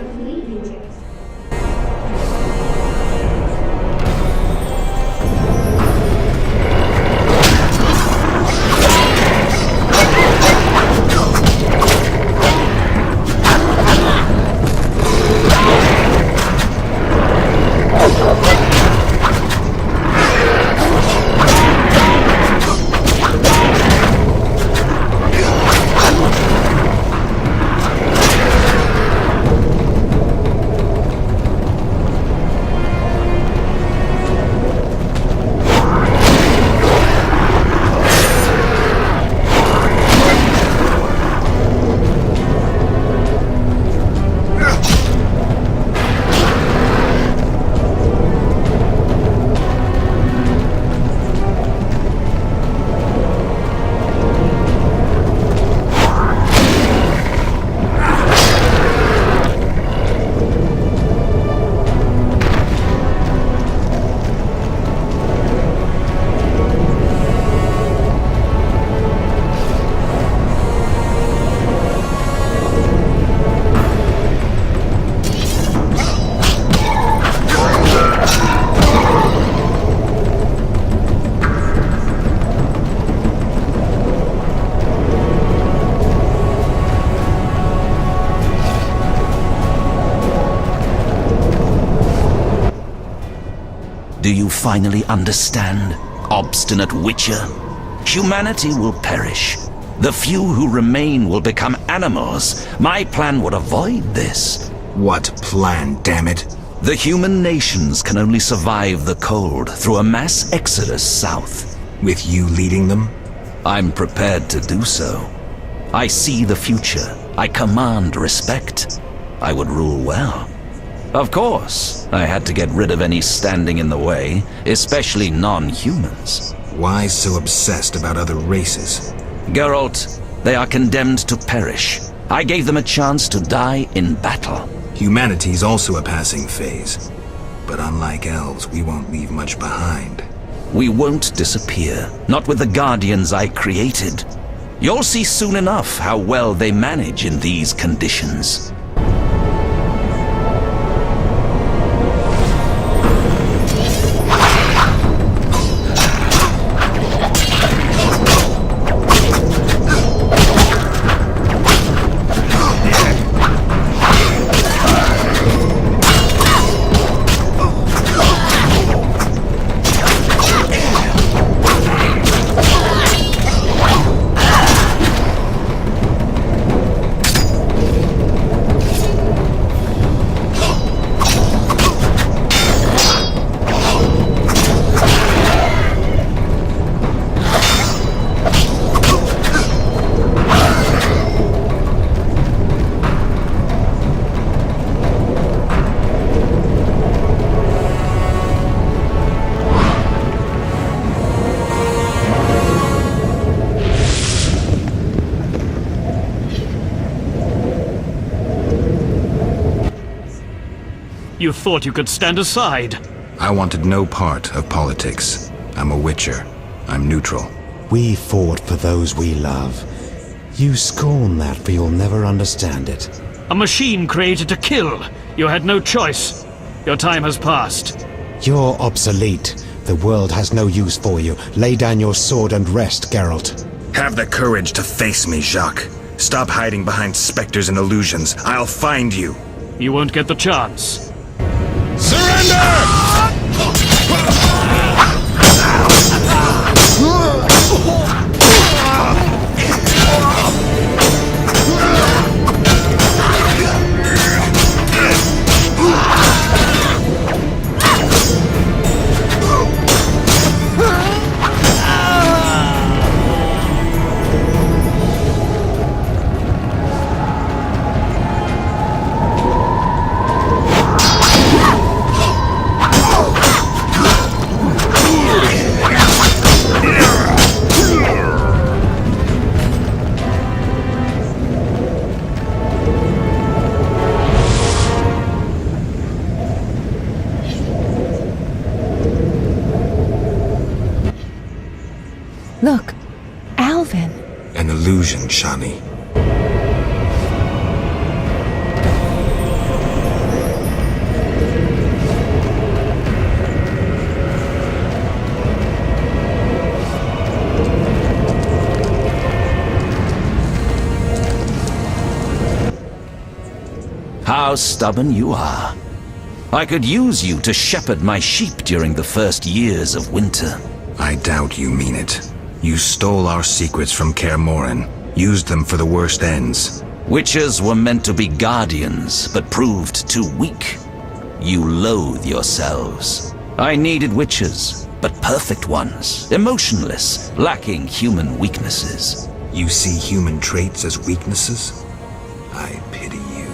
Do you finally understand, obstinate Witcher? Humanity will perish. The few who remain will become animals. My plan would avoid this. What plan, damn it? The human nations can only survive the cold through a mass exodus south. With you leading them? I'm prepared to do so. I see the future. I command respect. I would rule well. Of course, I had to get rid of any standing in the way, especially non-humans. Why so obsessed about other races? Geralt, they are condemned to perish. I gave them a chance to die in battle. Humanity's also a passing phase. But unlike elves, we won't leave much behind. We won't disappear, not with the Guardians I created. You'll see soon enough how well they manage in these conditions. You thought you could stand aside. I wanted no part of politics. I'm a Witcher. I'm neutral. We fought for those we love. You scorn that, for you'll never understand it. A machine created to kill. You had no choice. Your time has passed. You're obsolete. The world has no use for you. Lay down your sword and rest, Geralt. Have the courage to face me, Jacques. Stop hiding behind specters and illusions. I'll find you. You won't get the chance. Surrender! Look, Alvin. An illusion, Shani. How stubborn you are. I could use you to shepherd my sheep during the first years of winter. I doubt you mean it. You stole our secrets from Kaer Morhen, used them for the worst ends. Witchers were meant to be guardians, but proved too weak. You loathe yourselves. I needed witches, but perfect ones, emotionless, lacking human weaknesses. You see human traits as weaknesses? I pity you.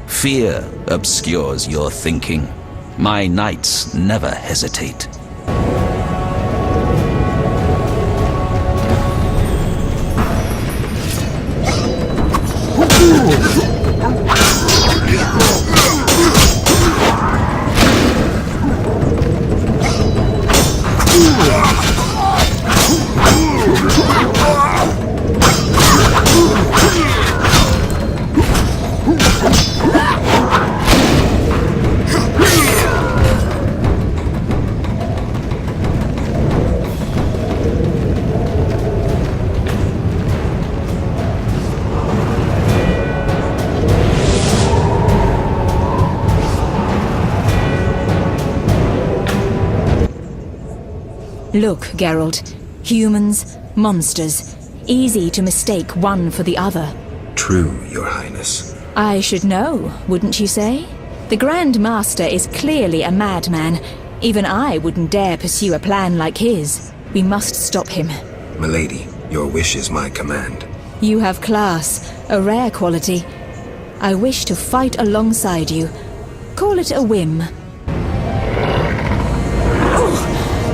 Fear obscures your thinking. My knights never hesitate. Look, Geralt. Humans, monsters. Easy to mistake one for the other. True, Your Highness. I should know, wouldn't you say? The Grand Master is clearly a madman. Even I wouldn't dare pursue a plan like his. We must stop him. Milady, your wish is my command. You have class, a rare quality. I wish to fight alongside you. Call it a whim.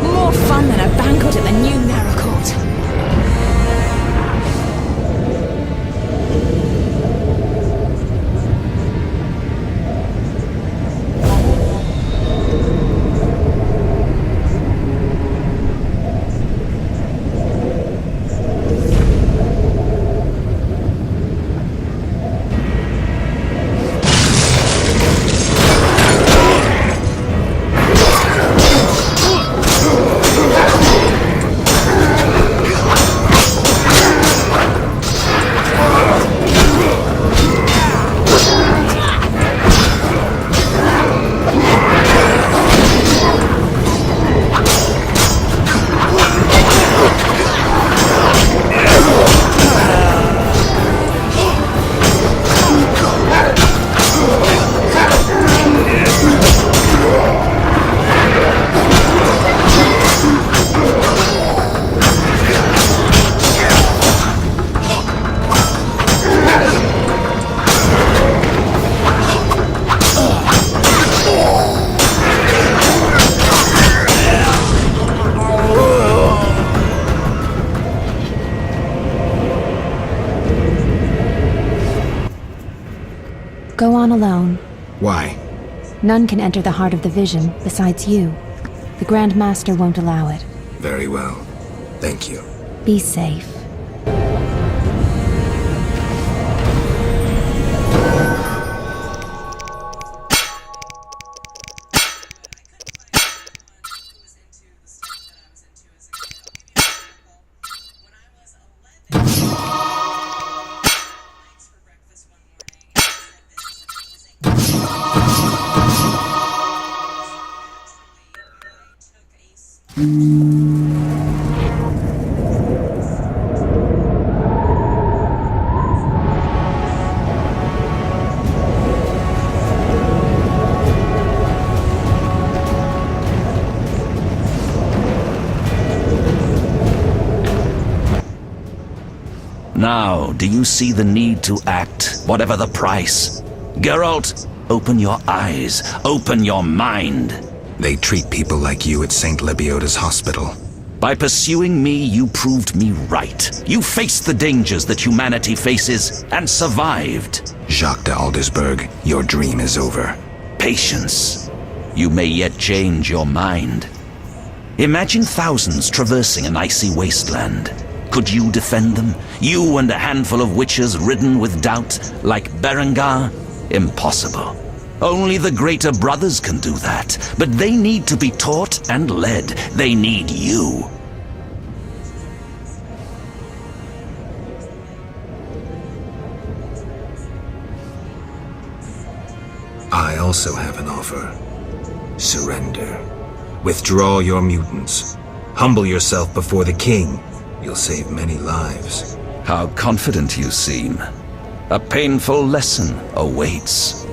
More fun than a banquet at the new Naracourt. Go on alone. Why? None can enter the heart of the vision besides you. The Grand Master won't allow it. Very well. Thank you. Be safe. Now, do you see the need to act, whatever the price? Geralt, open your eyes, open your mind. They treat people like you at St. Lebioda's hospital. By pursuing me, you proved me right. You faced the dangers that humanity faces and survived. Jacques de Aldersberg, your dream is over. Patience. You may yet change your mind. Imagine thousands traversing an icy wasteland. Could you defend them? You and a handful of witches ridden with doubt, like Berengar? Impossible. Only the greater brothers can do that, but they need to be taught and led. They need you. I also have an offer. Surrender. Withdraw your mutants. Humble yourself before the king. You'll save many lives. How confident you seem. A painful lesson awaits.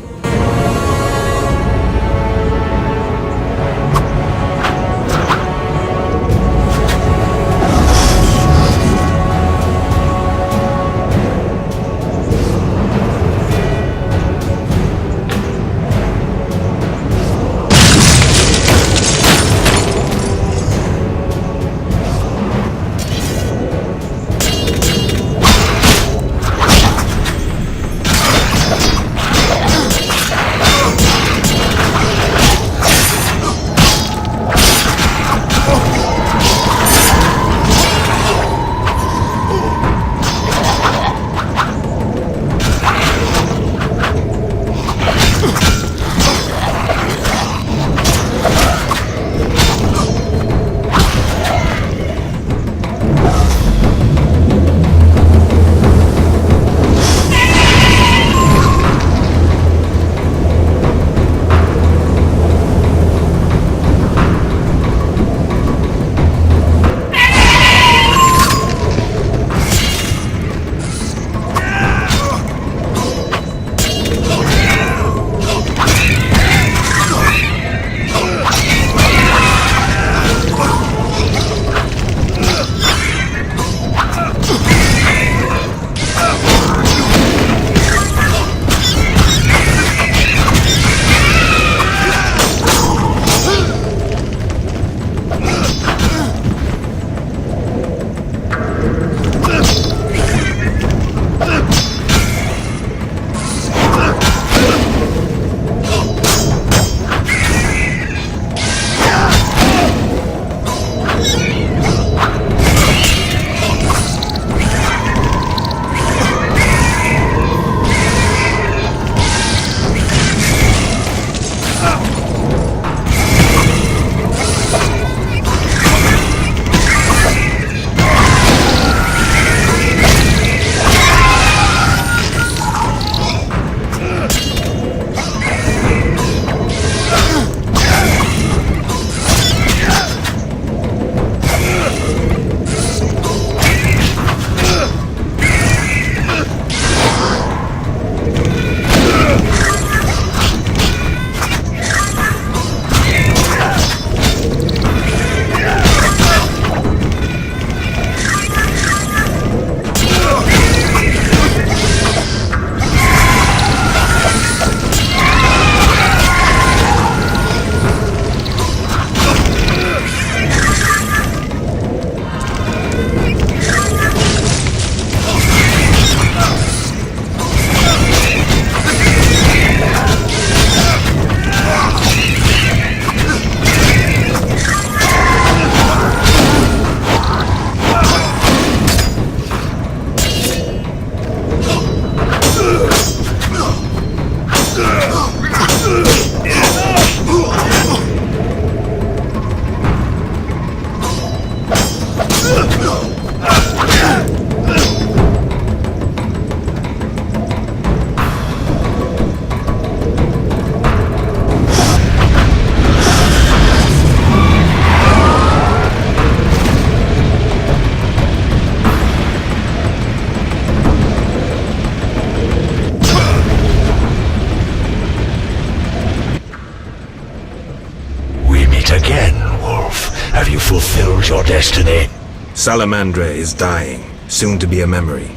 Your destiny. Salamandra is dying, soon to be a memory.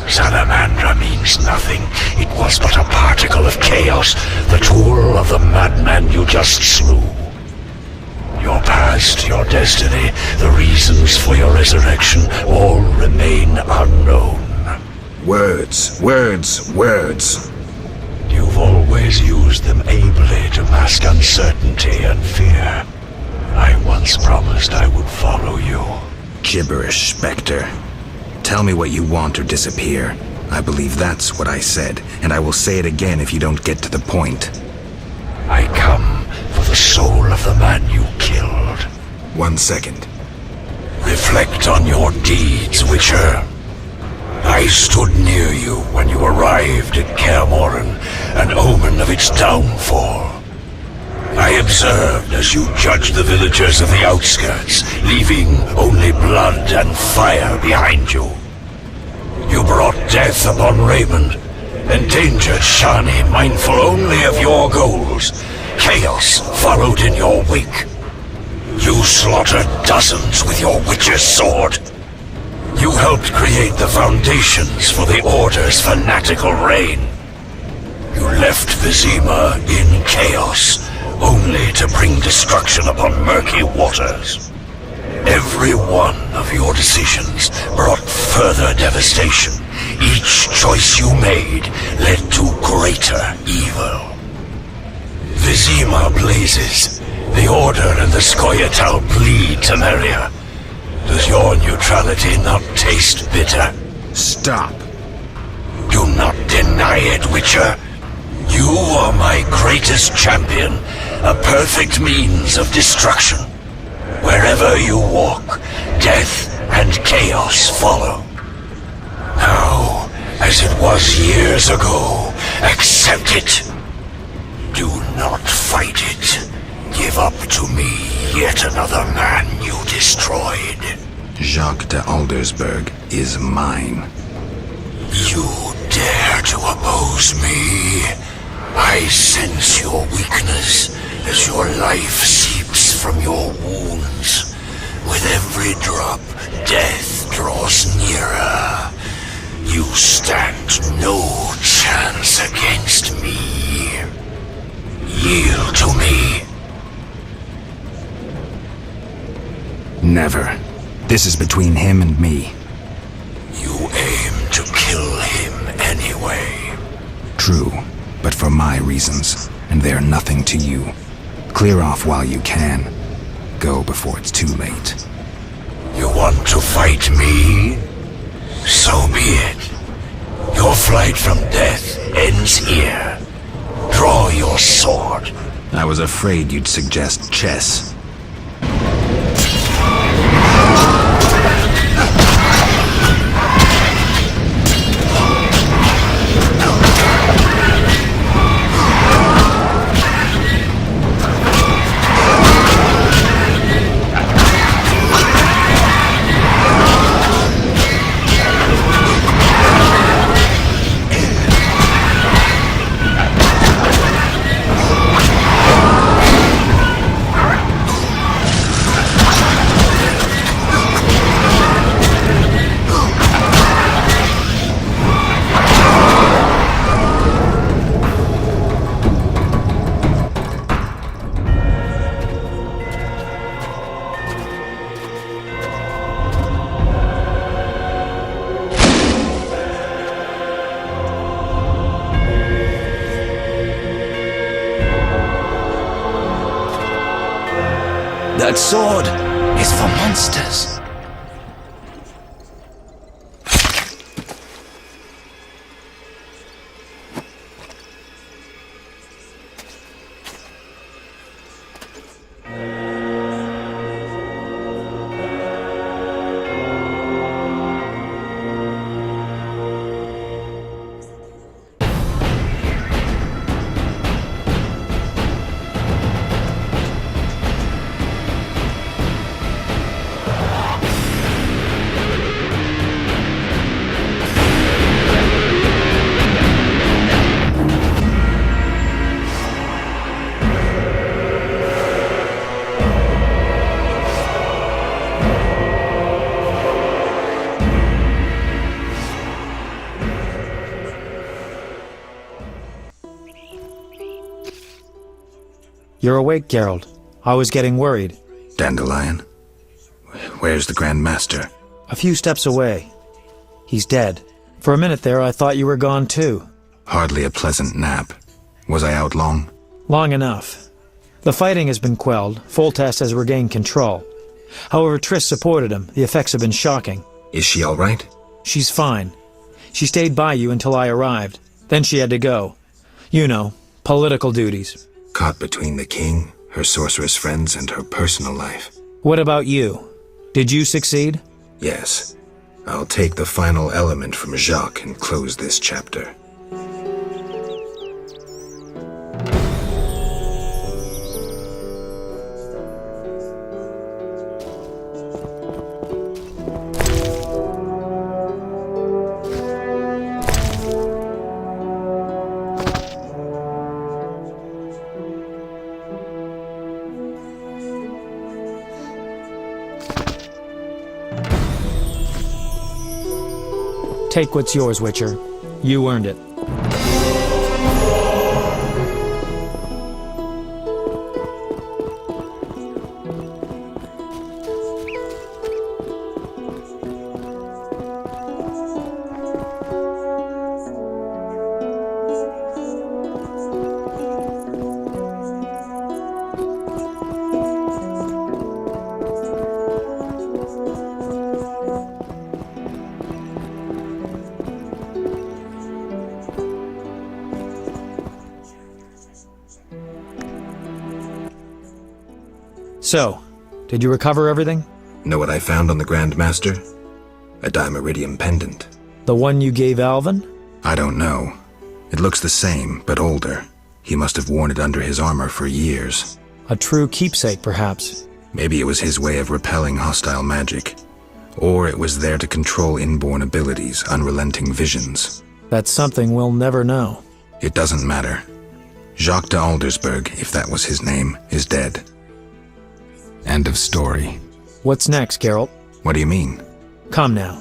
Salamandra means nothing. It was but a particle of chaos, the tool of the madman you just slew. Your past, your destiny, the reasons for your resurrection, all remain unknown. Words, words, words. You've always used them ably to mask uncertainty and fear. I once promised I would follow you. Gibberish, Spectre. Tell me what you want or disappear. I believe that's what I said, and I will say it again if you don't get to the point. I come for the soul of the man you killed. 1 second. Reflect on your deeds, Witcher. I stood near you when you arrived at Kaer Morhen, an omen of its downfall. I observed as you judged the villagers of the outskirts, leaving only blood and fire behind you. You brought death upon Raymond, endangered Shani, mindful only of your goals. Chaos followed in your wake. You slaughtered dozens with your witch's sword. You helped create the foundations for the Order's fanatical reign. You left Vizima in chaos, only to bring destruction upon murky waters. Every one of your decisions brought further devastation. Each choice you made led to greater evil. Vizima blazes. The Order and the Scoia'tael bleed Temeria. Does your neutrality not taste bitter? Stop. Do not deny it, Witcher. You are my greatest champion, a perfect means of destruction. Wherever you walk, death and chaos follow. Now, as it was years ago, accept it. Do not fight it. Give up to me yet another man you destroyed. Jacques de Aldersberg is mine. You dare to oppose me? I sense your weakness as your life seeps from your wounds. With every drop, death draws nearer. You stand no chance against me. Yield to me. Never. This is between him and me. You aim to kill him anyway. True, but for my reasons, and they're nothing to you. Clear off while you can. Go before it's too late. You want to fight me? So be it. Your flight from death ends here. Draw your sword. I was afraid you'd suggest chess. That sword is for monsters. You're awake, Geralt. I was getting worried. Dandelion? Where's the Grand Master? A few steps away. He's dead. For a minute there, I thought you were gone too. Hardly a pleasant nap. Was I out long? Long enough. The fighting has been quelled. Foltest has regained control. However, Triss supported him. The effects have been shocking. Is she all right? She's fine. She stayed by you until I arrived. Then she had to go. You know, political duties. Caught between the king, her sorceress friends, and her personal life. What about you? Did you succeed? Yes. I'll take the final element from Jacques and close this chapter. Take what's yours, Witcher. You earned it. So, did you recover everything? Know what I found on the Grand Master? A Dimeridium pendant. The one you gave Alvin? I don't know. It looks the same, but older. He must have worn it under his armor for years. A true keepsake, perhaps. Maybe it was his way of repelling hostile magic. Or it was there to control inborn abilities, unrelenting visions. That's something we'll never know. It doesn't matter. Jacques de Aldersberg, if that was his name, is dead. End of story. What's next, Geralt? What do you mean? Come now.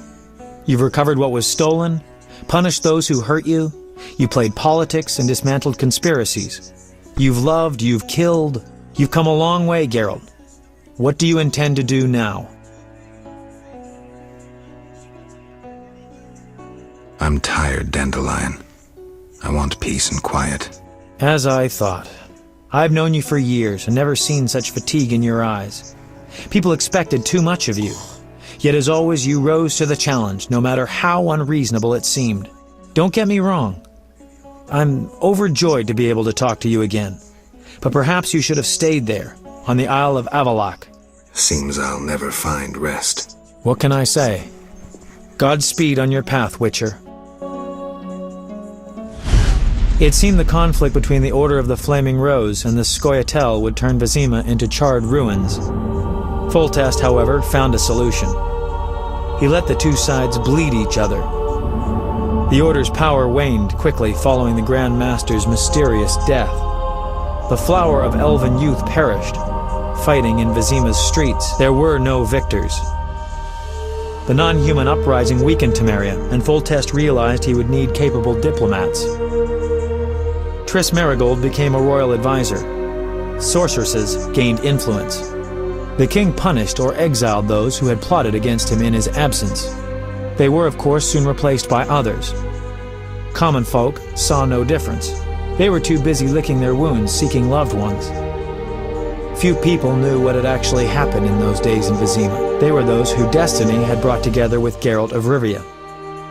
You've recovered what was stolen, punished those who hurt you, you played politics and dismantled conspiracies. You've loved, you've killed, you've come a long way, Geralt. What do you intend to do now? I'm tired, Dandelion. I want peace and quiet. As I thought. I've known you for years and never seen such fatigue in your eyes. People expected too much of you. Yet as always, you rose to the challenge, no matter how unreasonable it seemed. Don't get me wrong. I'm overjoyed to be able to talk to you again. But perhaps you should have stayed there, on the Isle of Avallac'h. Seems I'll never find rest. What can I say? Godspeed on your path, Witcher. It seemed the conflict between the Order of the Flaming Rose and the Scoia'tael would turn Vizima into charred ruins. Foltest, however, found a solution. He let the two sides bleed each other. The Order's power waned quickly following the Grand Master's mysterious death. The flower of elven youth perished, fighting in Vizima's streets. There were no victors. The non-human uprising weakened Temeria, and Foltest realized he would need capable diplomats. Triss Merigold became a royal advisor. Sorceresses gained influence. The king punished or exiled those who had plotted against him in his absence. They were, of course, soon replaced by others. Common folk saw no difference. They were too busy licking their wounds, seeking loved ones. Few people knew what had actually happened in those days in Vizima. They were those who destiny had brought together with Geralt of Rivia.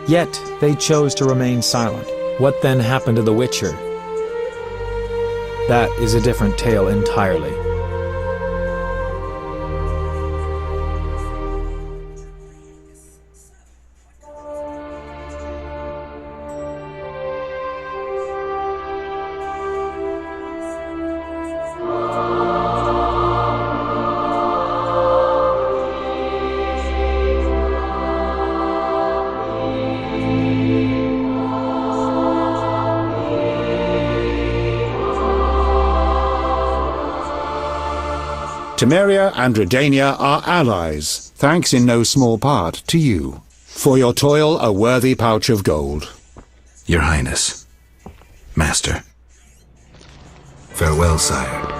Yet, they chose to remain silent. What then happened to the Witcher? That is a different tale entirely. Temeria and Redania are allies, thanks in no small part to you. For your toil, a worthy pouch of gold. Your Highness. Master. Farewell, sire.